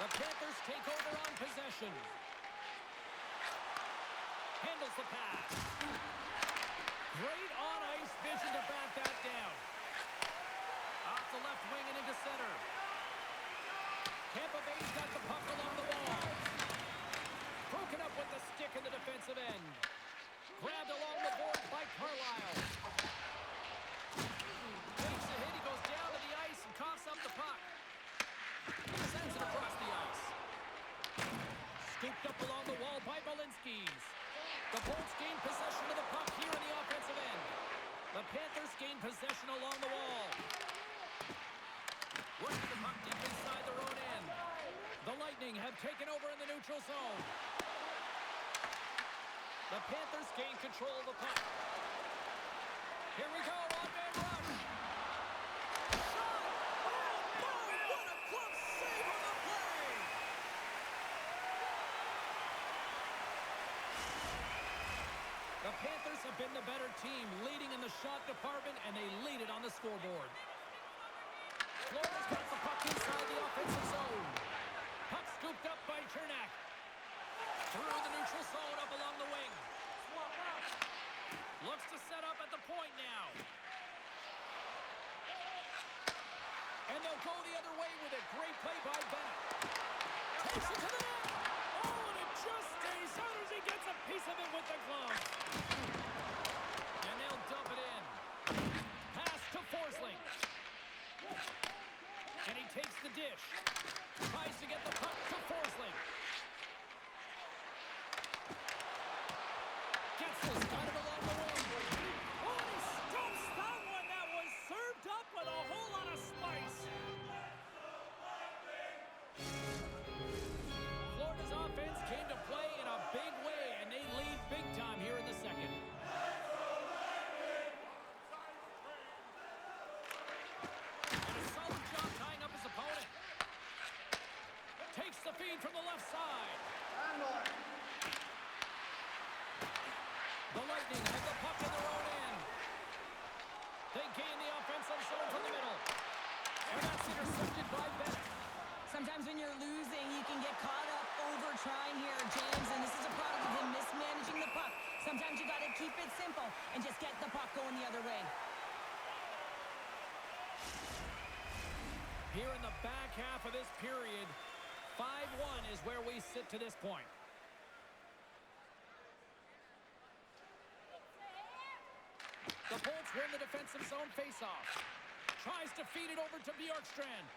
The Panthers take over on possession. Handles the pass. Great on-ice vision to back that down. Off the left wing and into center. Tampa Bay's got the puck along the wall. Broken up with the stick in the defensive end. Grabbed along the boards by Carlisle. Takes a hit, he goes down to the ice and coughs up the puck. Sends it across the ice. Scooped up along the wall by Balinskis. The Bolts gain possession of the puck here in the offensive end. The Panthers gain possession along the wall. Working the puck deep inside their own end. The Lightning have taken over in the neutral zone. The Panthers gain control of the puck. Here we go, one-man rush. Shot! Oh, no! What a glove save on the play! The Panthers have been the better team, leading in the shot department, and they lead it on the scoreboard. Florida's got the puck inside the offensive zone. Puck scooped up by Chernak. Through the neutral zone, up along the wing. Looks to set up at the point now. And they'll go the other way with a great play by Bennett. Takes it to the net. Oh, and it just stays out as he gets a piece of it with the glove. And they'll dump it in. Pass to Forsling. And he takes the dish. Tries to get the puck to Forsling. Getzel's got it along the wing. Oh, he stumps that one. That was served up with a whole lot of spice. Florida's offense came to play in a big way, and they lead big time here in the second. Takes the feed from the left side. The Lightning have the puck in their own end. They gain the offensive zone from the middle. And that's intercepted by Bennett. Sometimes when you're losing, you can get caught up over trying here, James, and this is a product of him mismanaging the puck. Sometimes you got to keep it simple and just get the puck going the other way. Here in the back half of this period, 5-1 is where we sit to this point. The Bolts win the defensive zone faceoff. Tries to feed it over to Bjorkstrand.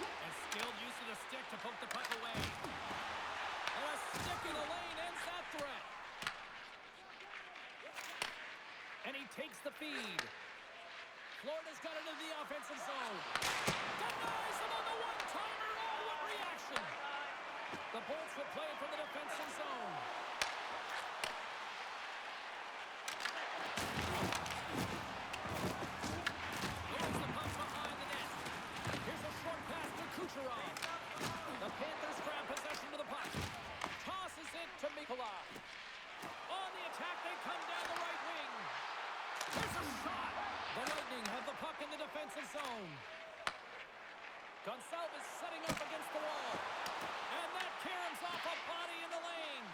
And skilled use of the stick to poke the puck away. And a stick in the lane ends that threat. And he takes the feed. Florida's got it into the offensive zone. Denies him on the one-timer. Oh, what reaction. The Bolts will play it from the defensive zone. Kucherov. The Panthers grab possession of the puck. Tosses it to Mikola. On the attack, they come down the right wing. There's a shot. The Lightning have the puck in the defensive zone. Gonçalves setting up against the wall. And that caroms off a body in the lane.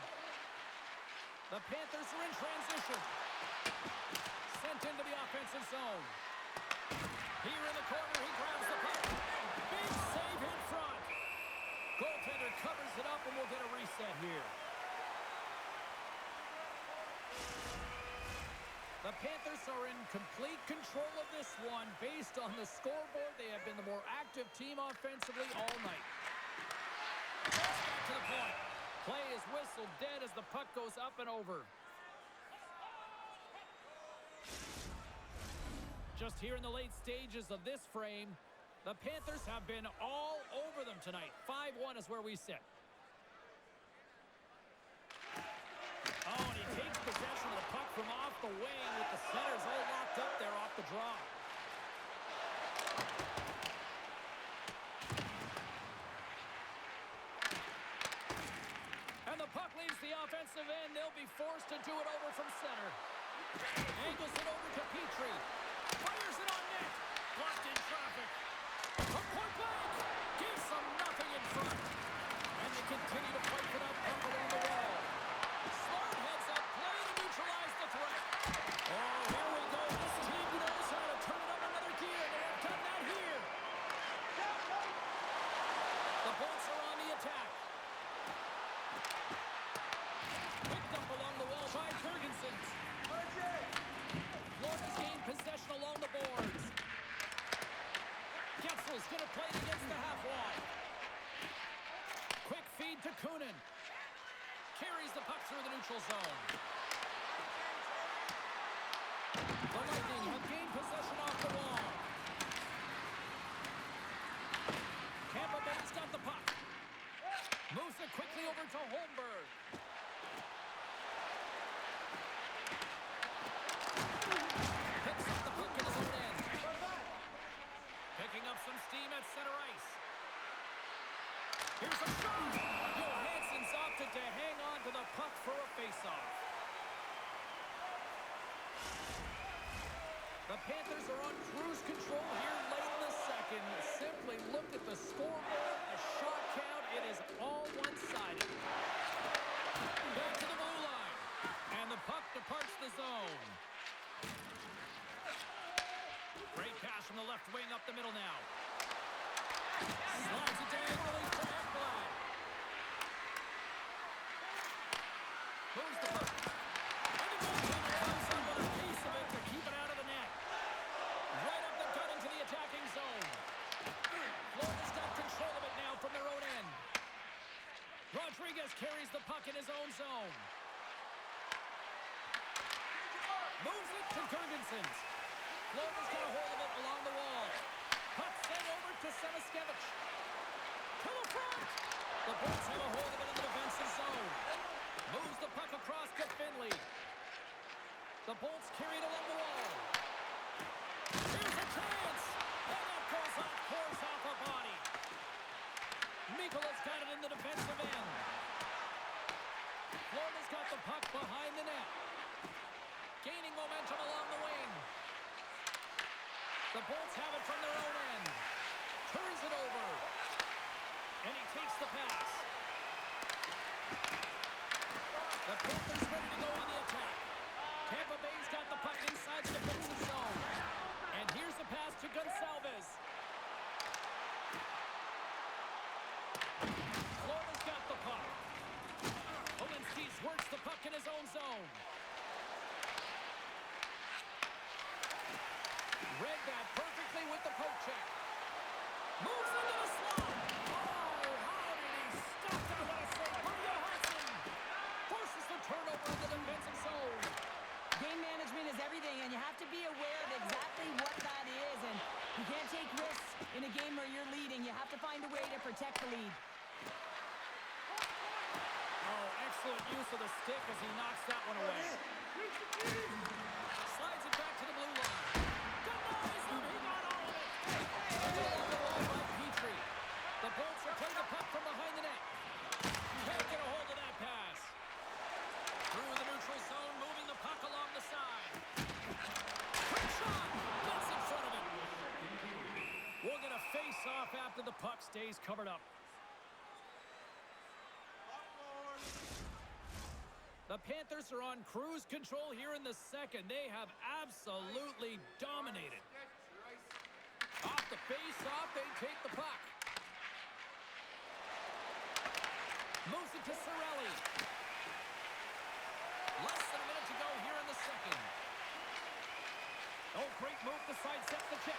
The Panthers are in transition. Sent into the offensive zone. Here in the corner, he grabs the puck. Big save in front. Goaltender covers it up, and we'll get a reset here. The Panthers are in complete control of this one. Based on the scoreboard, they have been the more active team offensively all night. Back to the point. Play is whistled dead as the puck goes up and over. Just here in the late stages of this frame, the Panthers have been all over them tonight. 5-1 is where we sit. Oh, and he takes possession of the puck from off the wing with the centers all locked up there off the draw. And the puck leaves the offensive end. They'll be forced to do it over from center. Angles it over to Petrie. Fires it on net. Blocked in traffic. A point blank. Gives them nothing in front. And they continue to fight for that puck along the wall. Smart heads up play to neutralize the threat. Oh, here we go. This team knows how to turn it up another gear. They have done that here. The Bolts are on the attack. Picked up along the wall by Ferguson. Florida's gained possession along the boards. Getzel's going to play it against the half wall. Quick feed to Kunin. Carries the puck through the neutral zone. The Lightning have gained possession off the wall. Tampa Bay's got the puck. Moves it quickly over to Holmberg. Picks up the puck in his own end. Picking up some steam at center ice. Here's a shot. Johansson's opted to hang on to the puck for a faceoff. The Panthers are on cruise control here late in the second. Simply look at the scoreboard, the shot count. It is all one-sided. Back to the blue line. And the puck departs the zone. Great pass from the left wing up the middle now. Slides it diagonally to Ekblad. Moves the puck. And the goaltender comes up with a piece of it to keep it out of the net. Right up the gut into the attacking zone. Florida's got control of it now from their own end. Rodriguez carries the puck in his own zone. Moves it to Gergensons. Florida's got a hold of it along the wall. Puck sent over to Semiskevich. To the front. The Bolts have a hold of it in the defensive zone. Moves the puck across to Finley. The Bolts carry it along the wall. Here's a chance. And that goes off, pours off a body. Mikola's got it in the defensive end. Florida's got the puck behind the net. Gaining momentum along the wing. The Bolts have it from their own end. Turns it over. And he takes the pass. The Panthers ready to go on the attack. Tampa Bay's got the puck inside the defensive zone. And here's the pass to Gonçalves. Florida's got the puck. Olinsky works the puck in his own zone. Read that perfectly with the poke check. Moves into the slot. Oh, how did he stop that? What a save from Johansson. Forces the turnover in the defensive zone. Game management is everything, and you have to be aware of exactly what that is. And you can't take risks in a game where you're leading. You have to find a way to protect the lead. Oh, excellent use of the stick as he knocks that one away. Slides it back to the blue line. Denies him. He got all of it. Along the wall by Petrie. The face-off after the puck stays covered up. The Panthers are on cruise control here in the second. They have absolutely dominated. Off the face-off, they take the puck. Moves it to Cirelli. Less than a minute to go here in the second. Oh, great move to sidestep the check.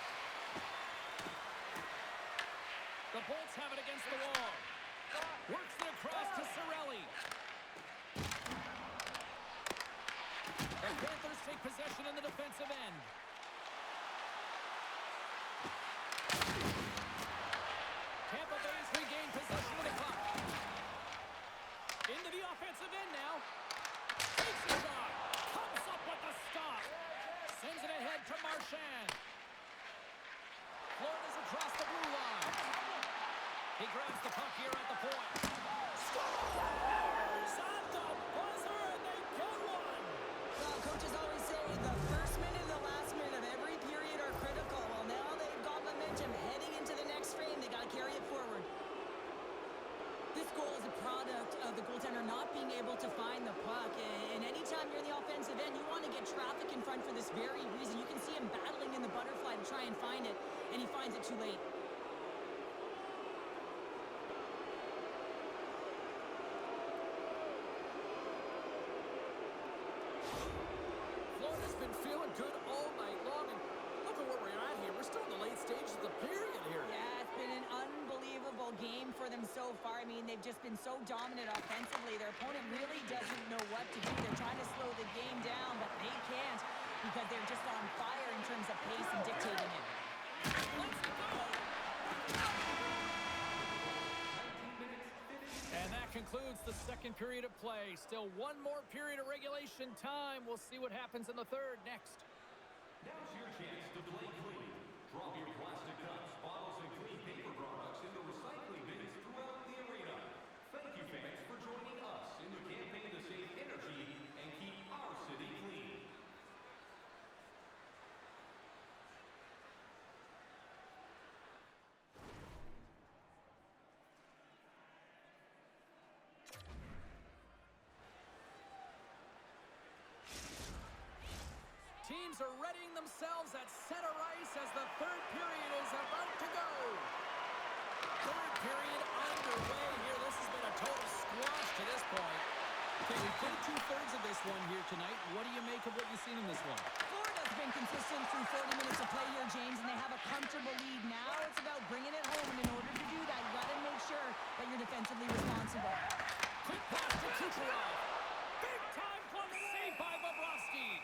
The Bolts have it against the wall. Works it across to Cirelli. The Panthers take possession in the defensive end. Tampa Bay's regained possession of the puck. Into the offensive end now. Takes a shot. Comes up with the stop. Sends it ahead to Marchand. Florida's across the blue line. He grabs the puck here at the point. Scores at the buzzer, and they get one. Well, coaches always say the first minute and the last minute of every period are critical. Well, now they've got momentum heading into the next frame. They got to carry it forward. This goal is a product of the goaltender not being able to find the puck. And anytime you're in the offensive end, you want to get traffic in front for this very reason. You can see him battling in the butterfly to try and find it, and he finds it too late. Florida's been feeling good all night long, and look at where we're at here. We're still in the late stages of the period here. Yeah, it's been an unbelievable game for them so far. I mean, they've just been so dominant offensively. Their opponent really doesn't know what to do. They're trying to slow the game down, but they can't because they're just on fire in terms of pace and dictating it. Let's go! And that concludes the second period of play. Still one more period of regulation time. We'll see what happens in the third next. Now's your chance to play clean. Drop your plastic cups, bottles, and clean paper products in the recycling bins throughout the arena. Thank you, fans, for joining us in the campaign to save energy and keep our city clean. Teams are readying themselves at center ice as the third period is about to go. Third period underway here. This has been a total squash to this point. Okay, we played two-thirds of this one here tonight. What do you make of what you've seen in this one? Florida's been consistent through 40 minutes of play here, James, and they have a comfortable lead. Now it's about bringing it home, and in order to do that, you got to make sure that you're defensively responsible. Quick pass to Kucherov. Big-time glove save by Bobrovsky.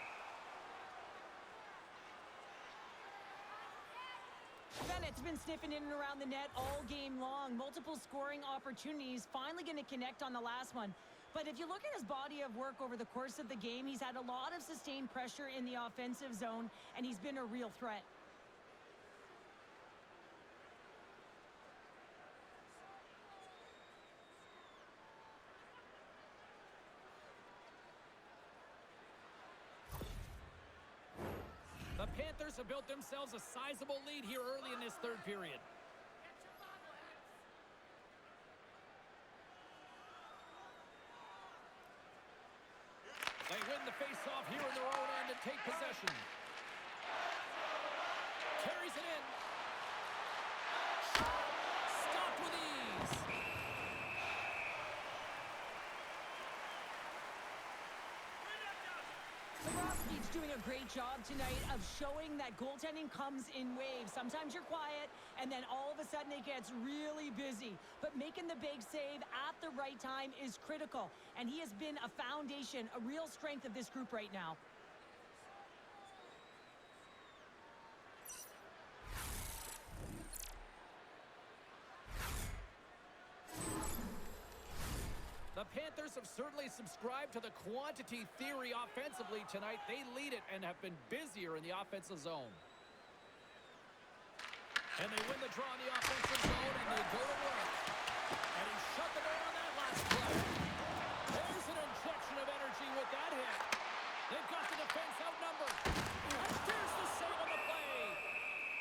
Bennett's been sniffing in and around the net all game long. Multiple scoring opportunities. Finally going to connect on the last one. But if you look at his body of work over the course of the game, he's had a lot of sustained pressure in the offensive zone, and he's been a real threat. The Panthers have built themselves a sizable lead here early in this third period. They win the face-off here in their own end and take possession. Carries it in. Stopped with ease. Bobrovsky's doing a great job tonight of showing that goaltending comes in waves. Sometimes you're quiet, and then all of a sudden it gets really busy. But making the big save at the right time is critical, and he has been a foundation, a real strength of this group right now. The Panthers have certainly subscribed to the quantity theory offensively tonight. They lead it and have been busier in the offensive zone. And they win the draw in the offensive zone, and they go to work. And he shut the door on that last play. There's an injection of energy with that hit. They've got the defense outnumbered. And here's the save on the play.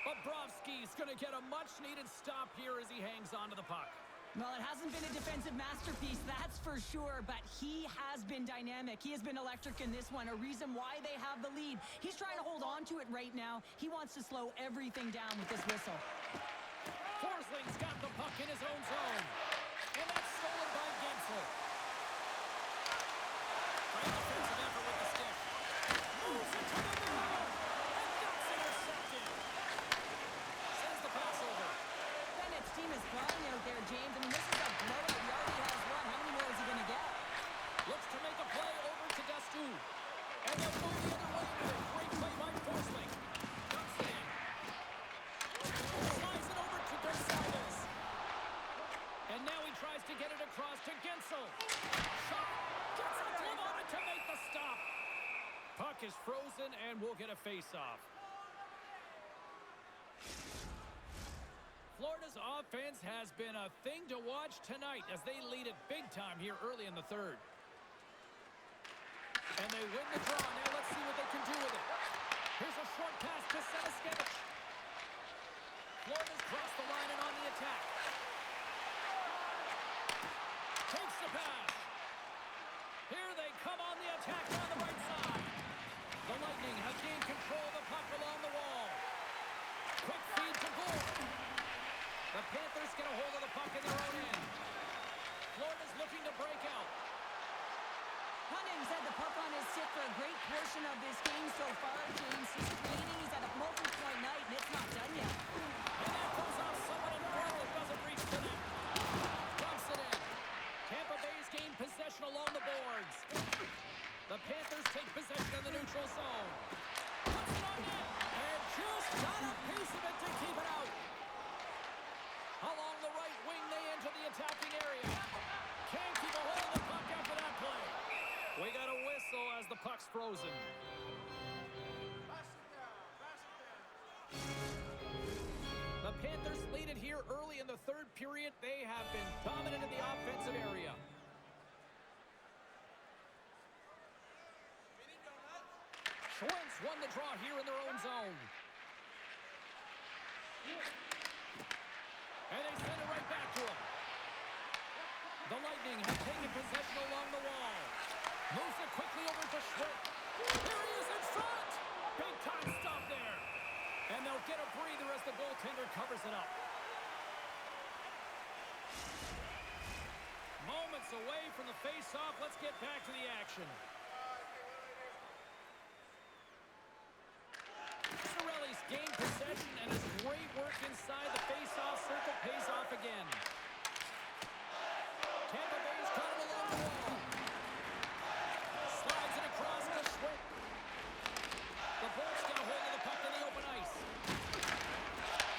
Bobrovsky's going to get a much-needed needed stop here as he hangs on to the puck. Well, it hasn't been a defensive masterpiece, that's for sure, but he has been dynamic. He has been electric in this one, a reason why they have the lead. He's trying to hold on to it right now. He wants to slow everything down with this whistle. Forsling's got the puck in his own zone. And that's stolen by Gensel. Great defensive effort with the stick. Moves it to the middle. And that's intercepted. Sends the pass over. Bennett's team is flying out there, James. I mean, this is a blowout. He already has one. How many more is he going to get? Looks to make a play over to Dastu. And they'll go the other way with it. Great play by Forsling. Dumps it in. Slides it over to Gonzalez. And now he tries to get it across to Gensel. Shot. Gets a glove on it to make the stop. Puck is frozen and we'll get a face-off. Florida's offense has been a thing to watch tonight as they lead it big time here early in the third. And they win the draw. Now let's see what they can do with it. Here's a short pass to Seniskevich. Florida's crossed the line and on the attack. Takes the pass. Here they come on the attack down the right side. The Lightning have gained control of the puck along the wall. Quick feed to goal. The Panthers get a hold of the puck in their own end. Florida's looking to break out. Cunning's had the puck on his stick for a great portion of this game so far, James. He's creating, he's at a multi-point night, and it's not done yet. And that goes off someone in front that doesn't reach to them. Dumps it in. Tampa Bay's gained possession along the boards. The Panthers take possession in the neutral zone. Puts it on net. And just got a piece of it to keep it out. Along the right wing, they enter the attacking area. Can't keep a hold of the puck after that play. We got a whistle as the puck's frozen. The Panthers lead it here early in the third period. They have been dominant in the offensive area. Schwentz won the draw here in their own zone. And they send it right back to him. The Lightning have taken possession along the wall. Moves it quickly over to Schwentz. Here he is in front. Big time stop there. And they'll get a breather as the goaltender covers it up. Moments away from the face-off. Let's get back to the action. Cirelli's gained possession and his great work inside the face-off circle pays off again. Tampa Bay's got it along the wall. Slides it across to Schwentz. The Bolts get a hold of the puck in the open ice.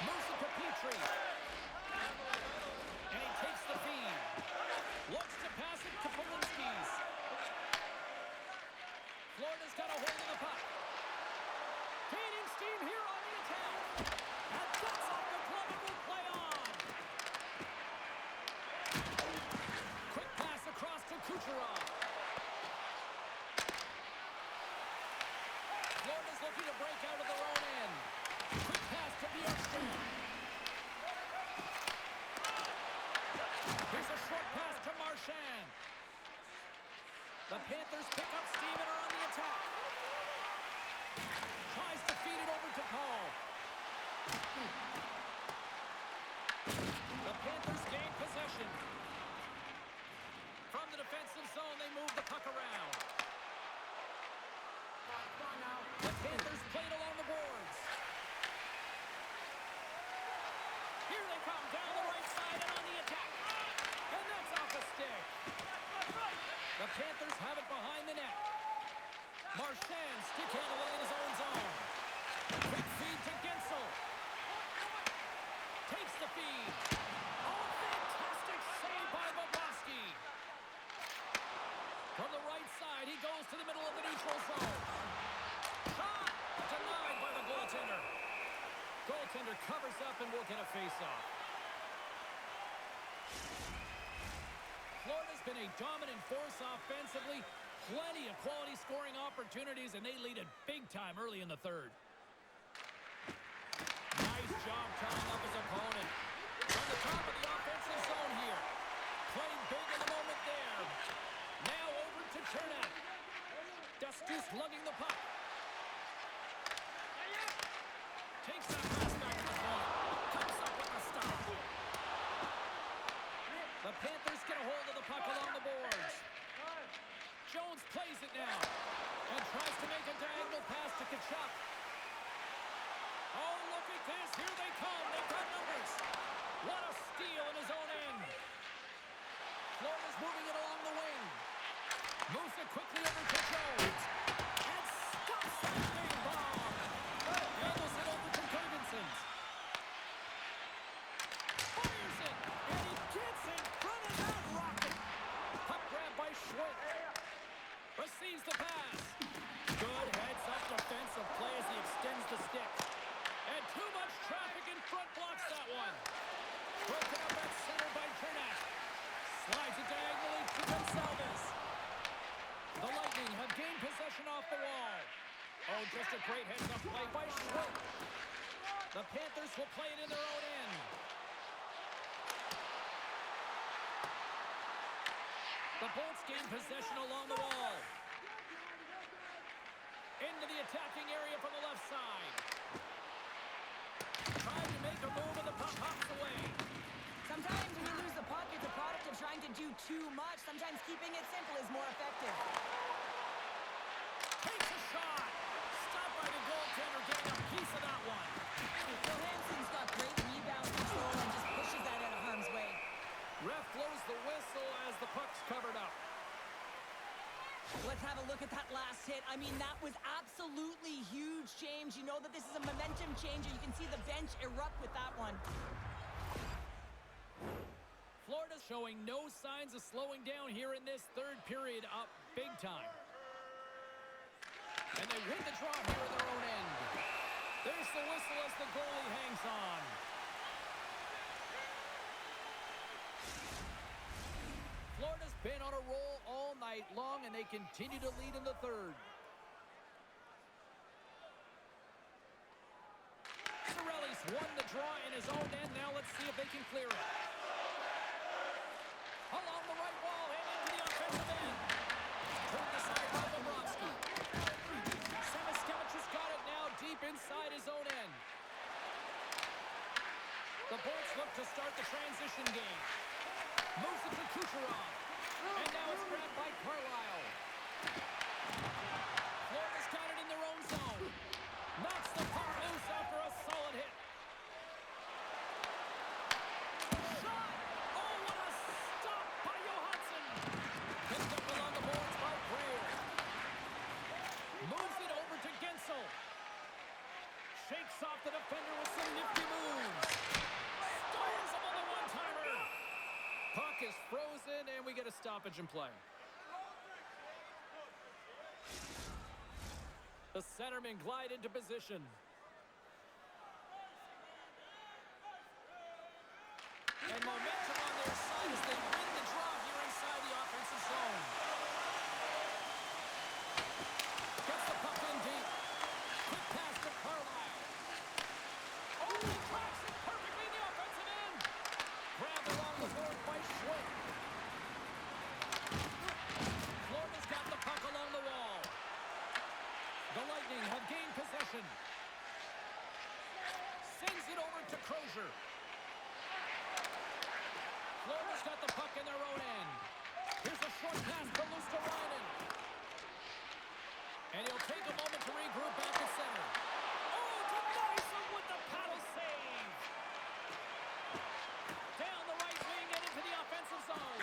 Moves it to Petrie. And he takes the feed. Looks to pass it to Polinskis. Florida's got a hold of the puck. Gaining steam here on the attack. And that's off the glove and will play on. Quick pass across to Kucherov. Florida's looking to break out of their own end. Quick pass to Bjorkstrand. Here's a short pass to Marchand. The Panthers pick up steam and are on the attack. Tries to feed it over to Paul. The Panthers gain possession. From the defensive zone, they move the puck around. The Panthers play it along the boards. Here they come down the right side and on the attack. And that's off the stick. The Panthers have it behind the net. Marchand stick handling in his own zone. Quick feed to Gensel. Takes the feed. Oh, fantastic save by Bobrovsky. From the right side, he goes to the middle of the neutral zone. Shot denied by the goaltender. Goaltender covers up and will get a face-off. Florida's been a dominant force offensively. Plenty of quality scoring opportunities, and they lead it big time early in the third. Nice job tying up his opponent. plays it now. And tries to make a diagonal pass to Kachuk. Oh, look at this. Here they come. They've got numbers. What a steal in his own end. Florida's moving it along the wing. Moves it quickly over to Jones. And stops that big bomb. Handles it over to Ferguson. Fires it. And he gets in front of that rocket. Puck grab by Schwinn. Receives the pass. Good heads-up defensive play as he extends the stick. And too much traffic in front blocks that one. Broken up at center by Kernak. Slides it diagonally to Gonsalves. The Lightning have gained possession off the wall. Oh, just a great heads-up play by Schwinn. The Panthers will play it in their own end. The Bolts gain possession along the wall. Into the attacking area from the left side. Trying to make a move and the puck hops away. Sometimes when you lose the puck, it's a product of trying to do too much. Sometimes keeping it simple is more effective. Takes a shot. Stopped by the goaltender, getting a piece of that one. Johansson's got great rebound control and just pushes that out of harm's way. Ref blows the whistle as the puck's covered up. Let's have a look at that last hit. I mean, that was absolutely huge, James. You know that this is a momentum changer. You can see the bench erupt with that one. Florida's showing no signs of slowing down here in this third period, up big time. And they win the draw here in their own end. There's the whistle as the goalie hangs on. Florida's been on a roll all night long, and they continue to lead in the third. Cirelli's won the draw in his own end. Now let's see if they can clear it. Along the right wall and into the offensive end. Turned aside by Bobrovsky. Semiskevich has got it now deep inside his own end. The Bolts look to start the transition game. Moves it to Kucherov. And now it's grabbed by Carlisle. Florida's got it in their own zone. Knocks the puck loose after a solid hit. Shot! Oh, what a stop by Johansson! Picked up along the boards by Greer. Moves it over to Gensel. Shakes off the defender with some nifty moves. Stores him on the one-timer. Puck is frozen, and we get a stoppage in play. The centermen glide into position. And momentum on their side as they win the draw here inside the offensive zone. Gets the puck in deep. Quick pass to Carlisle. Oh, he tracks it perfectly in the offensive end. Grabbed along the board by Schwinn. Florida's got the puck along the wall. The Lightning have gained possession. Sends it over to Crozier. Florida's got the puck in their own end. Here's a short pass to Luosterainen. And he'll take a moment to regroup back to center. Oh, denies him with the paddle save. Down the right wing and into the offensive zone.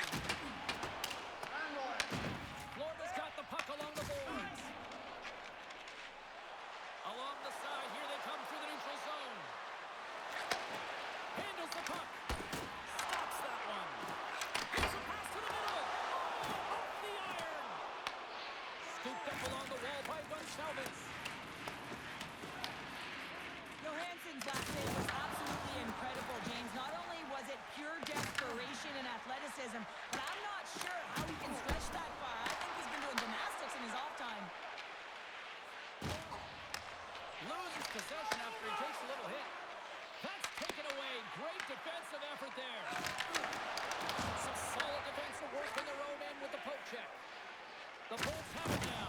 Florida's got the puck along the boards. Along the side, here they come through the neutral zone. Handles the puck. Stops that one. Gives a pass to the middle. Off the iron. Scooped up along the wall by Gonsalves. Johansson's last hit was absolutely incredible, James. Not only was it pure desperation and athleticism, but I'm not sure how he can stretch that far. I think he's been doing gymnastics in his off time. Loses possession after he takes a little hit. That's taken away. Great defensive effort there. Some solid defensive work in their own end with the poke check. The Bolts have it now.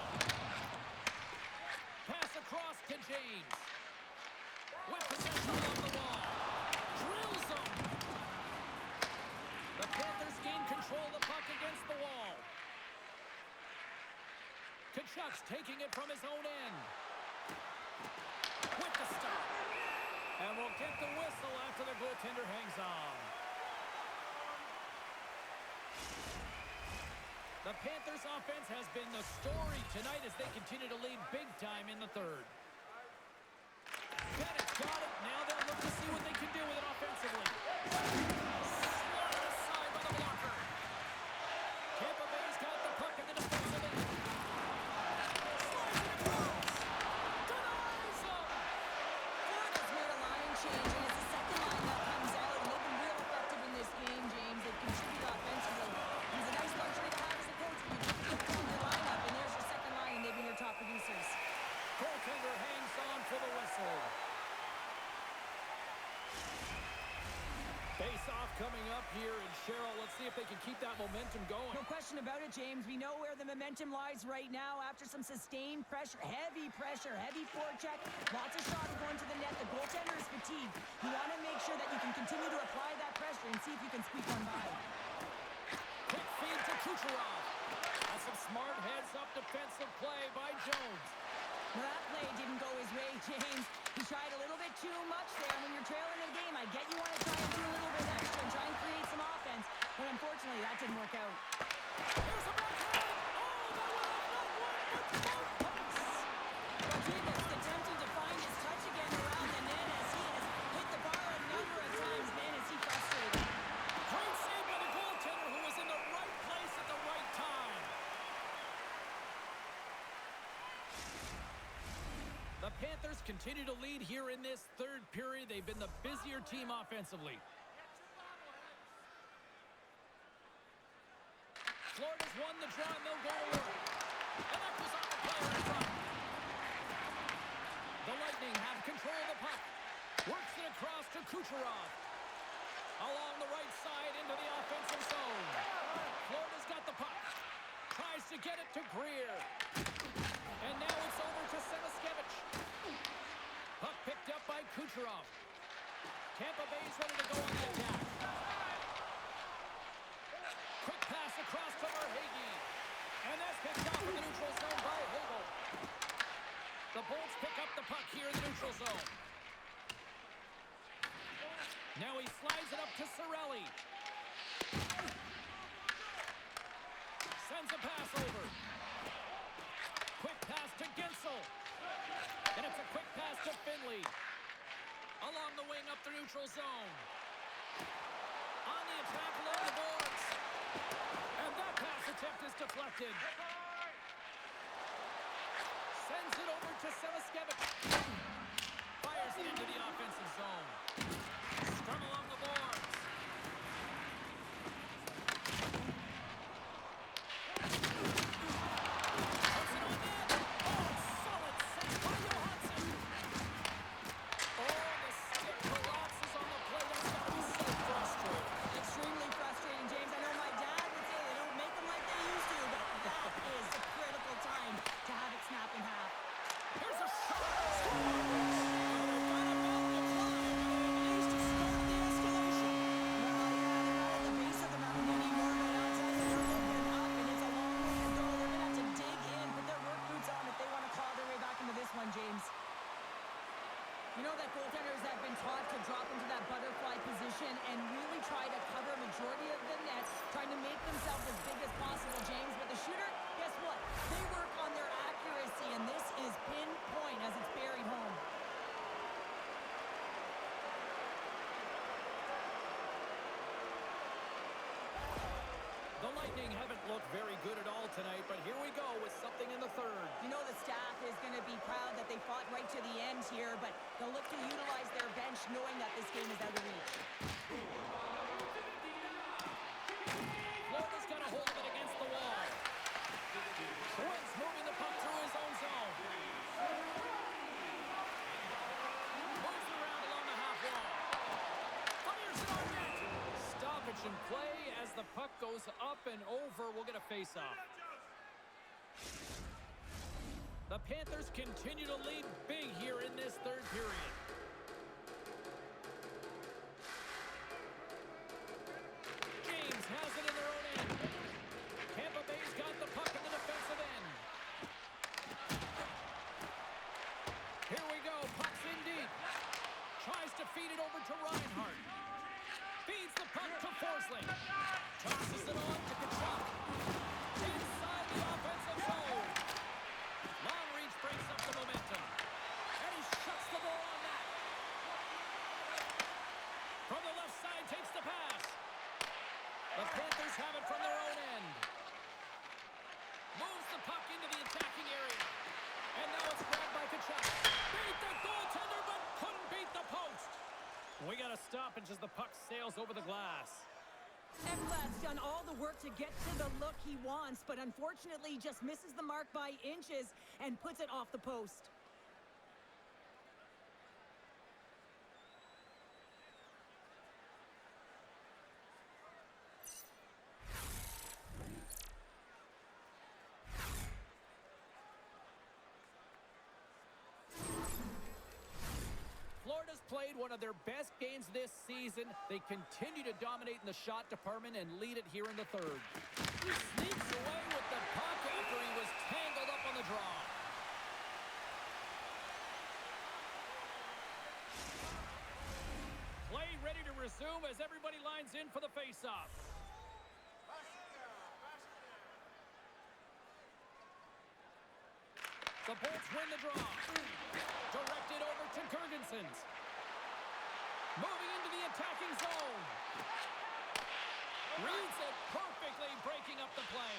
Pass across to James. With possession along the wall. Drills them. The Panthers gain control of the puck against the wall. Ducks taking it from his own end. With the stop. And we'll get the whistle after the goaltender hangs on. The Panthers offense has been the story tonight as they continue to lead big time in the third. Bennett's got it. Now they'll look to see what they can do with it offensively. Slotted aside by the blocker. Tampa Bay's got the puck in the defensive end. Slides it across. Denies him. Florida's made a line change, and it's the second line that comes out, and they've been real effective in this game, James. They've contributed offensively. It's a nice luxury to have as a coach when you put your lineup, and there's your second line, and they've been your top producers. Goaltender hangs on for the whistle. Face-off coming up here, and Cheryl, let's see if they can keep that momentum going. No question about it, James. We know where the momentum lies right now after some sustained pressure, heavy forecheck, lots of shots going to the net. The goaltender is fatigued. You want to make sure that you can continue to apply that pressure and see if you can squeak one by. Quick feed to Kucherov. That's some smart heads-up defensive play by Jones. Well, that play didn't go his way, James. He tried a little bit too much there. When you're trailing the game, I get you want to try and do a little bit extra and try and create some offense, but unfortunately, that didn't work out. Here's a backhand. Oh, that went off not one, but both pucks. Rodriguez attempting to find his touch again around the net as he has hit the bar a number of times. Man, is he frustrated. Great save by the goaltender who was in the right place at the right time. The Panthers continue to lead here in this third period. They've been the busier team offensively. Florida's won the draw, and they'll go to work. And that goes on the player in front. The Lightning have control of the puck. Works it across to Kucherov. Along the right side into the offensive zone. Florida's got the puck. Tries to get it to Greer. And now it's over to Semiskevich. Puck picked up by Kucherov. Tampa Bay's ready to go on the attack. Quick pass across to Verhaeghe. And that's picked off in the neutral zone by Hagel. The Bolts pick up the puck here in the neutral zone. Now he slides it up to Cirelli. Sends a pass over. Quick pass to Gensel. And it's a quick pass to Finley. Along the wing up the neutral zone. On the attack along the boards. And that pass attempt is deflected. Sends it over to Semiskevich. Fires it into the offensive zone. Scrum along the boards. Puts it on net. Oh, solid save by Johansson. Oh, the stick collapses on the play. That's got to be so frustrating. Extremely frustrating, James. I know my dad would say they don't make them like they used to, but that is a critical time to have it snap in half. Here's a shot. James. You know that goaltenders have been taught to drop into that butterfly position and really try to cover a majority of the nets, trying to make themselves as big as possible, James. But the shooter, guess what? They work on their accuracy, and this is pinpoint as it's buried home. The Lightning haven't looked very good at all tonight, but here we go with something in the third. You know the staff is going to be proud that they fought right to the end here, but they'll look to utilize their bench knowing that this game is out of reach. Florida's got a hold of it against the wall. Wentz moving the puck through his own zone. Moves it around along the half wall. Fires it on net. Stoppage in play as the puck goes up and over. We'll get a face-off. The Panthers continue to lead big here in this third period. James has it in their own end. Tampa Bay's got the puck in the defensive end. wrestling. Tosses it on to Kachuk. Inside the offensive zone. Long reach breaks up the momentum. And he shuts the ball on that. From the left side, takes the pass. The Panthers have it from their own end. Moves the puck into the attacking area. And now it's grabbed by Kachuk. Beat the goaltender, but couldn't beat the post. We got a stoppage as the puck sails over the glass. Ekblad's done all the work to get to the look he wants, but unfortunately just misses the mark by inches and puts it off the post. Florida's played one of their best games this season. They continue to dominate in the shot department and lead it here in the third. He sneaks away with the puck after he was tangled up on the draw. Play ready to resume as everybody lines in for the face-off. The Bolts win the draw. Directed over to Gergensons. Moving into the attacking zone. Reads it perfectly, breaking up the play.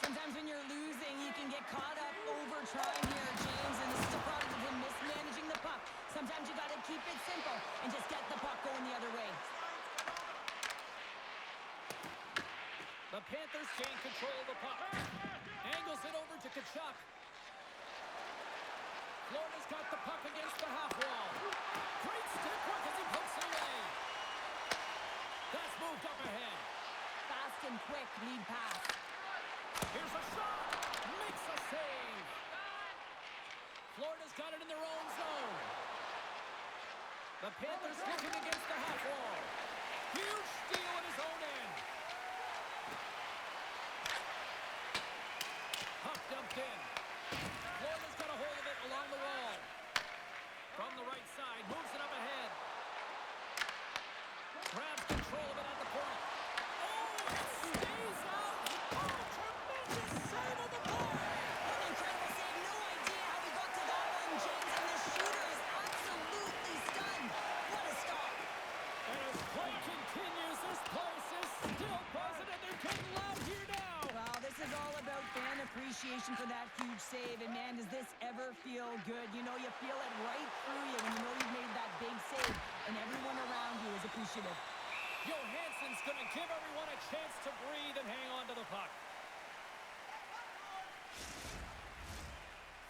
Sometimes when you're losing, you can get caught up over trying here, James, and this is a product of him mismanaging the puck. Sometimes you got to keep it simple and just get the puck going the other way. The Panthers gain control of the puck. Angles it over to Kachuk. Florida's got the puck against the half wall. Great stick work as he pokes it away. That's moved up ahead. Fast and quick lead pass. Here's a shot. Makes a save. Florida's got it in their own zone. The Panthers looking against the half wall. Huge steal at his own end. Puck dumped in. Florida's got a hold of it along the wall. From the right side, moves it up ahead. Grabs control of it at the point. Oh, it stays out. Oh, tremendous save of the play. An incredible save. No idea how he got to that one, James, and the shooter is absolutely stunned. What a stop. And as play continues, this place is still buzzing, and they're getting loud here now. Well, this is all about fan appreciation for that huge save. And, man, does this ever feel good? You know, you feel it right through you when you know you've made that big save, and everyone around you is appreciative. Johansson's going to give everyone a chance to breathe and hang on to the puck.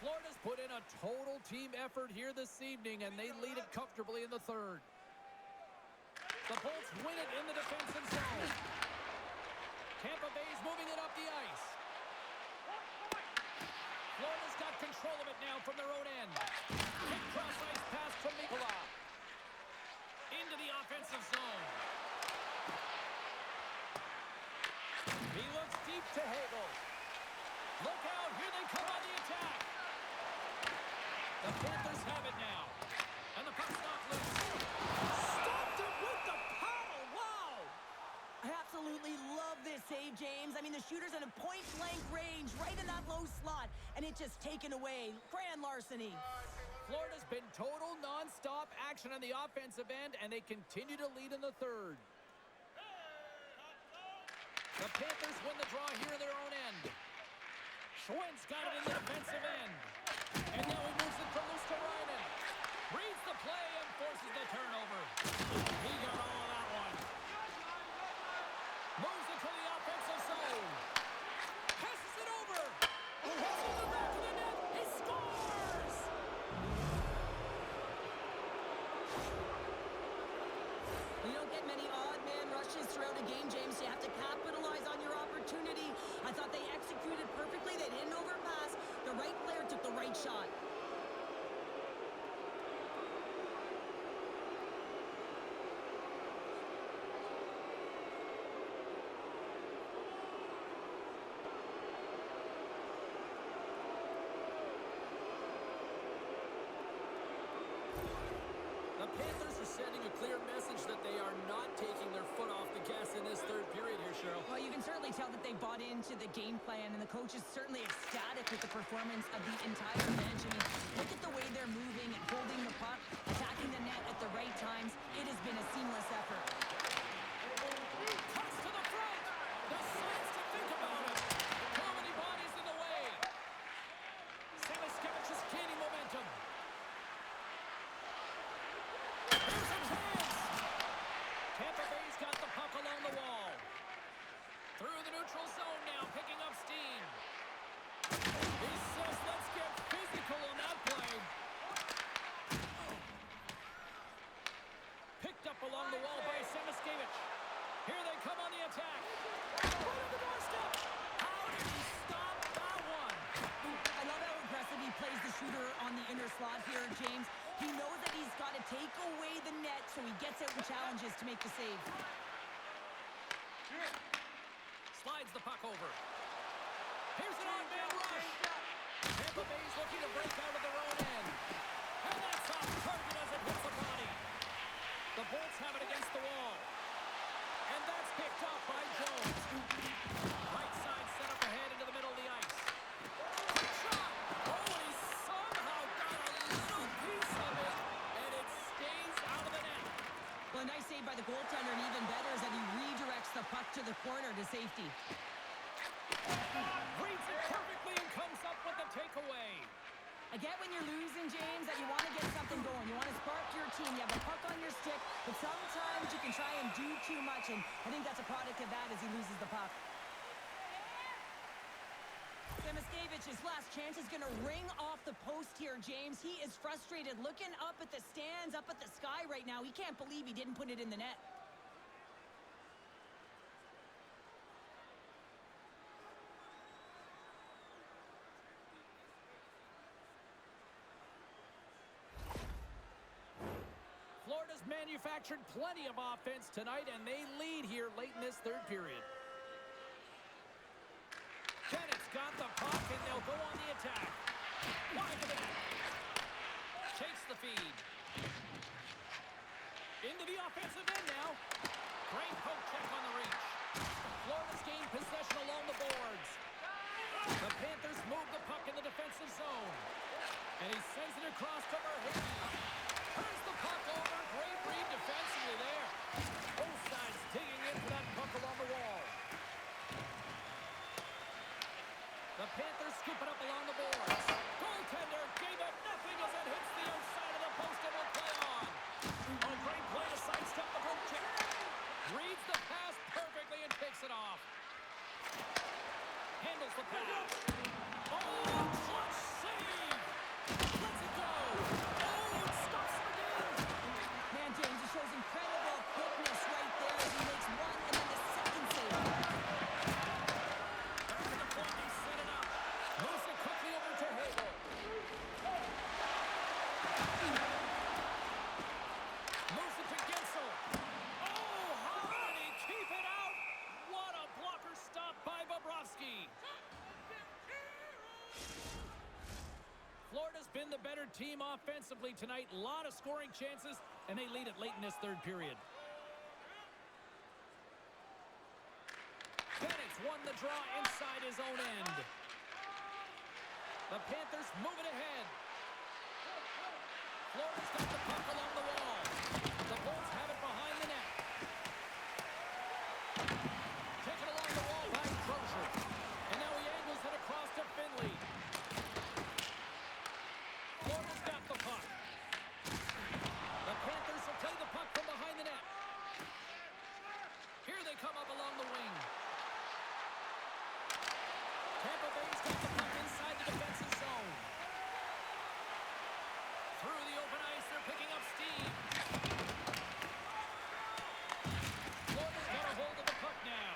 Florida's put in a total team effort here this evening, and they lead it comfortably in the third. The Bolts win it in the defensive zone. Tampa Bay's moving it up the ice. Florida's got control of it now from their own end. Quick cross-ice pass from Mikula. Into the offensive zone. He looks deep to Hagel. Look out, here they come on the attack. The Panthers have it now. And the puck's not loose. Stopped it with the paddle, wow! I absolutely love this save, James. I mean, the shooter's in a point-blank range right in that low slot, and it's just taken away. Grand larceny. Florida's been total non-stop action on the offensive end, and they continue to lead in the third. The Panthers win the draw here in their own end. Schwindt's got it in the defensive end. And now he moves it from loose to Ryman. Reads the play and forces the turnover. He got all of that one. Moves it to the offensive zone. Passes it over. Hits in the back of the net. He scores! You don't get many odd man rushes throughout a game, James. You have to capitalize on your opportunity. I thought they executed perfectly. They didn't overpass. The right player took the right shot. The Panthers are sending a clear message that they are not taking their foot off the gas in certainly tell that they bought into the game plan, and the coach is certainly ecstatic with the performance of the entire bench. I mean, look at the way they're moving and holding the puck, attacking the net at the right times. It has been a seamless effort. Cuts to the front. The signs to think about it. Too many bodies in the way. Samiskevich is gaining momentum. Here's a chance. Tampa Bay's got the puck along the wall. Through the neutral zone now, picking up steam. He says, let's get physical on that play. Picked up along the wall by Samiskevich. Here they come on the attack. Right on the doorstep. How did he stop that one? I love how aggressive he plays the shooter on the inner slot here, James. He knows that he's got to take away the net, so he gets out and challenges to make the save. Slides the puck over. Here's an on-man rush. Tampa Bay's looking to break out of their own end. And that's off target as it hits the body. The Bolts have it against the wall. And that's picked up by Jones. Right side set up ahead into the middle of the ice. Quick shot. Oh, he somehow got a little piece of it. And it stays out of the net. Well, a nice save by the goaltender, and even better is that he redirects the puck to the corner to safety. Reads it perfectly and comes up with the takeaway. I get when you're losing, James, that you want to get something going. You want to spark your team. You have the puck on your stick, but sometimes you can try and do too much, and I think that's a product of that as he loses the puck. Samaskevich's last chance is going to ring off the post here, James. He is frustrated, looking up at the stands, up at the sky right now. He can't believe he didn't put it in the net. Florida's manufactured plenty of offense tonight, and they lead here late in this third period. Bennett's got the puck, and they'll go on the attack. Wide of the net. Takes the feed. Into the offensive end now. Great poke check on the reach. Florida's gained possession along the boards. The Panthers move the puck in the defensive zone. And he sends it across to Verhage. Turns the puck over. Great read defensively there. Both sides digging in for that puck along the wall. The Panthers scoop it up along the boards. Goaltender gave it nothing as it hits the outside of the post and will play on. A great play to sidestep the poke check. Reads the pass perfectly and takes it off. Handles the pass. Oh, clutch save! Lets it go! Oh, it stops him again! Man, James, he shows incredible quickness right there as he makes one and then the second save. Back to the point, they set it up. Moves it quickly over to Hagel. Moves it to Gensel. Oh, how did he keep it out? What a blocker stop by Bobrovsky. Florida's been the better team offensively tonight. A lot of scoring chances, and they lead it late in this third period. Bennett's won the draw inside his own end. The Panthers move it ahead. Florida's got the puck along the wall. The Bolts have it behind the net. Taken along the wall by Crozier. And now he angles it across to Finley. Florida's got the puck. The Panthers will play the puck from behind the net. Here they come up along the wing. Tampa Bay's got the puck inside the defensive zone. Through the open ice, they're picking up steam. Florida's got a hold of the puck now.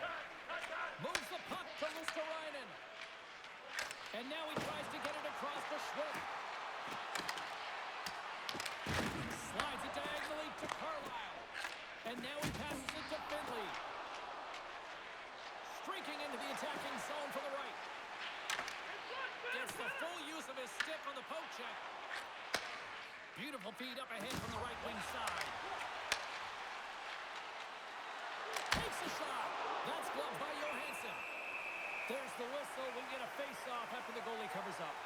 Moves the puck to Luosterainen. And now he tries to get it across to Schwartz. Slides it diagonally to Carlisle. And now he passes it to Finley. Streaking into the attacking zone for the right. Gets the full use of his stick on the poke check. Beautiful feed up ahead from the right wing side. Takes a shot. That's gloved by Johansson. There's the whistle. We get a face-off after the goalie covers up.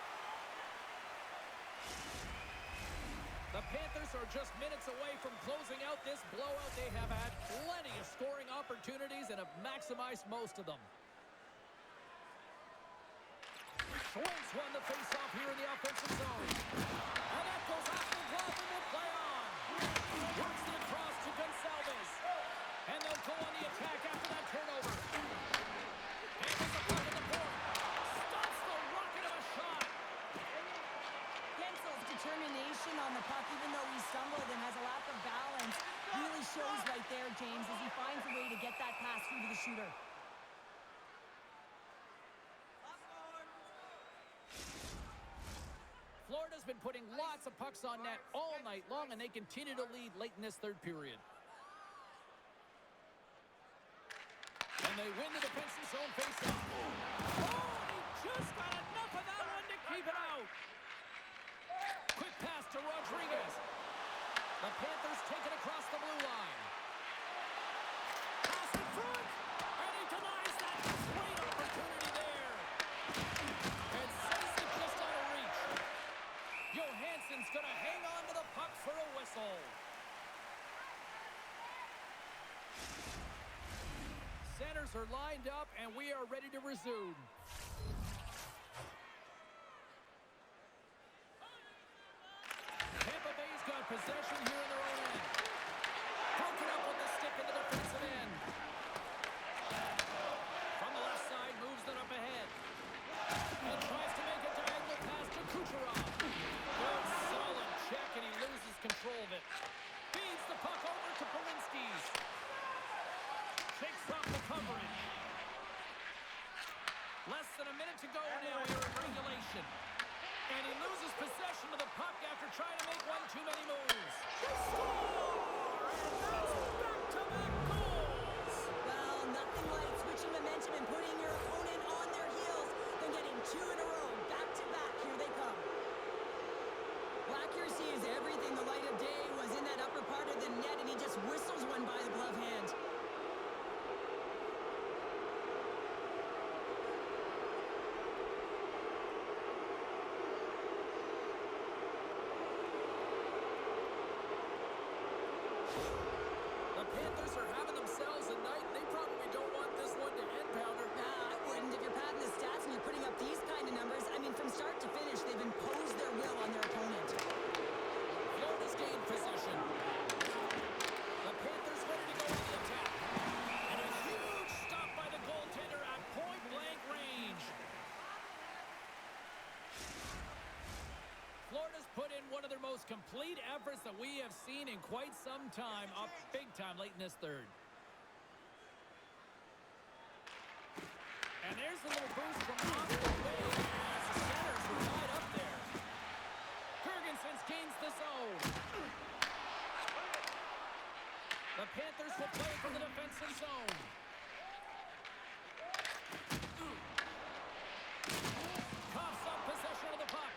The Panthers are just minutes away from closing out this blowout. They have had plenty of scoring opportunities and have maximized most of them. Schwartz won the face-off here in the offensive zone. And that goes off the glove and will play on. Works it across to Gonçalves. And they'll go on the attack after that turnover. And with the puck in the point. Stops the rocket of a shot. Gensel's determination on the puck, even though he stumbled and has a lack of balance, really shows right there, James, as he finds a way to get that pass through to the shooter. Florida's been putting lots of pucks on net all night long, and they continue to lead late in this third period. And they win the defensive zone faceoff. Oh, he just got enough of that one to keep it out. Quick pass to Rodriguez. The Panthers take it across the blue line. Pass in front, and he denies that. Great opportunity there. And says it just out of reach. Johansson's going to hang on to the puck for a whistle. Centers are lined up, and we are ready to resume. Tampa Bay's got possession here in their own end. Broken up with the stick in the defensive end. From the left side, moves it up ahead. And tries to make a diagonal pass to Kucherov. Good solid check, and he loses control of it. Feeds the puck over to Polinskis. Shakes off the coverage. Less than a minute to go now here in regulation. And he loses possession of the puck after trying to make one too many moves. They score! And that's back-to-back goals! Well, nothing like switching momentum and putting your opponent on their heels than getting two in a row. Back-to-back, here they come. Well, accuracy is everything. The light of day was in that upper part of the net, and he just whistles one by the glove hand. The Panthers are having themselves a night. They probably don't want this one to end, Pounder. Nah, I wouldn't. If you're padding the stats and you're putting up these kind of numbers, I mean, from start to finish, they've imposed their will on their opponent. Florida's gained possession. The Panthers ready to go to the attack. And a huge stop by the goaltender at point-blank range. Florida's put in one of their most complete efforts that we have seen in quite some time, up big time late in this third. And there's a little boost from off the way as the centers were tied up there. Jurgensen gains the zone. The Panthers will play from the defensive zone. Coughs up possession of the puck.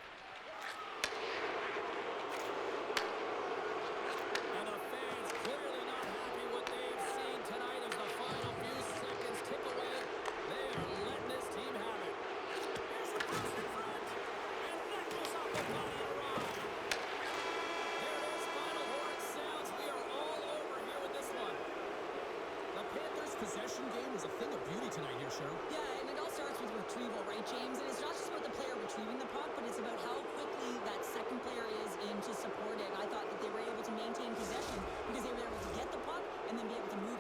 And the fans clearly not happy what they've seen tonight as the final few seconds tick away. They are letting this team have it. Here's a pass in front. And that goes off the body of Ryan. There it is, final horn sounds. We are all over here with this one. The Panthers' possession game was a thing of beauty tonight here, Cheryl. Yeah, and it all starts with retrieval, right, James? And it's not just about the player retrieving the puck, but it's about how quickly that second player is in to support it. I thought that they were able to maintain possession because they were able to get the puck and then be able to move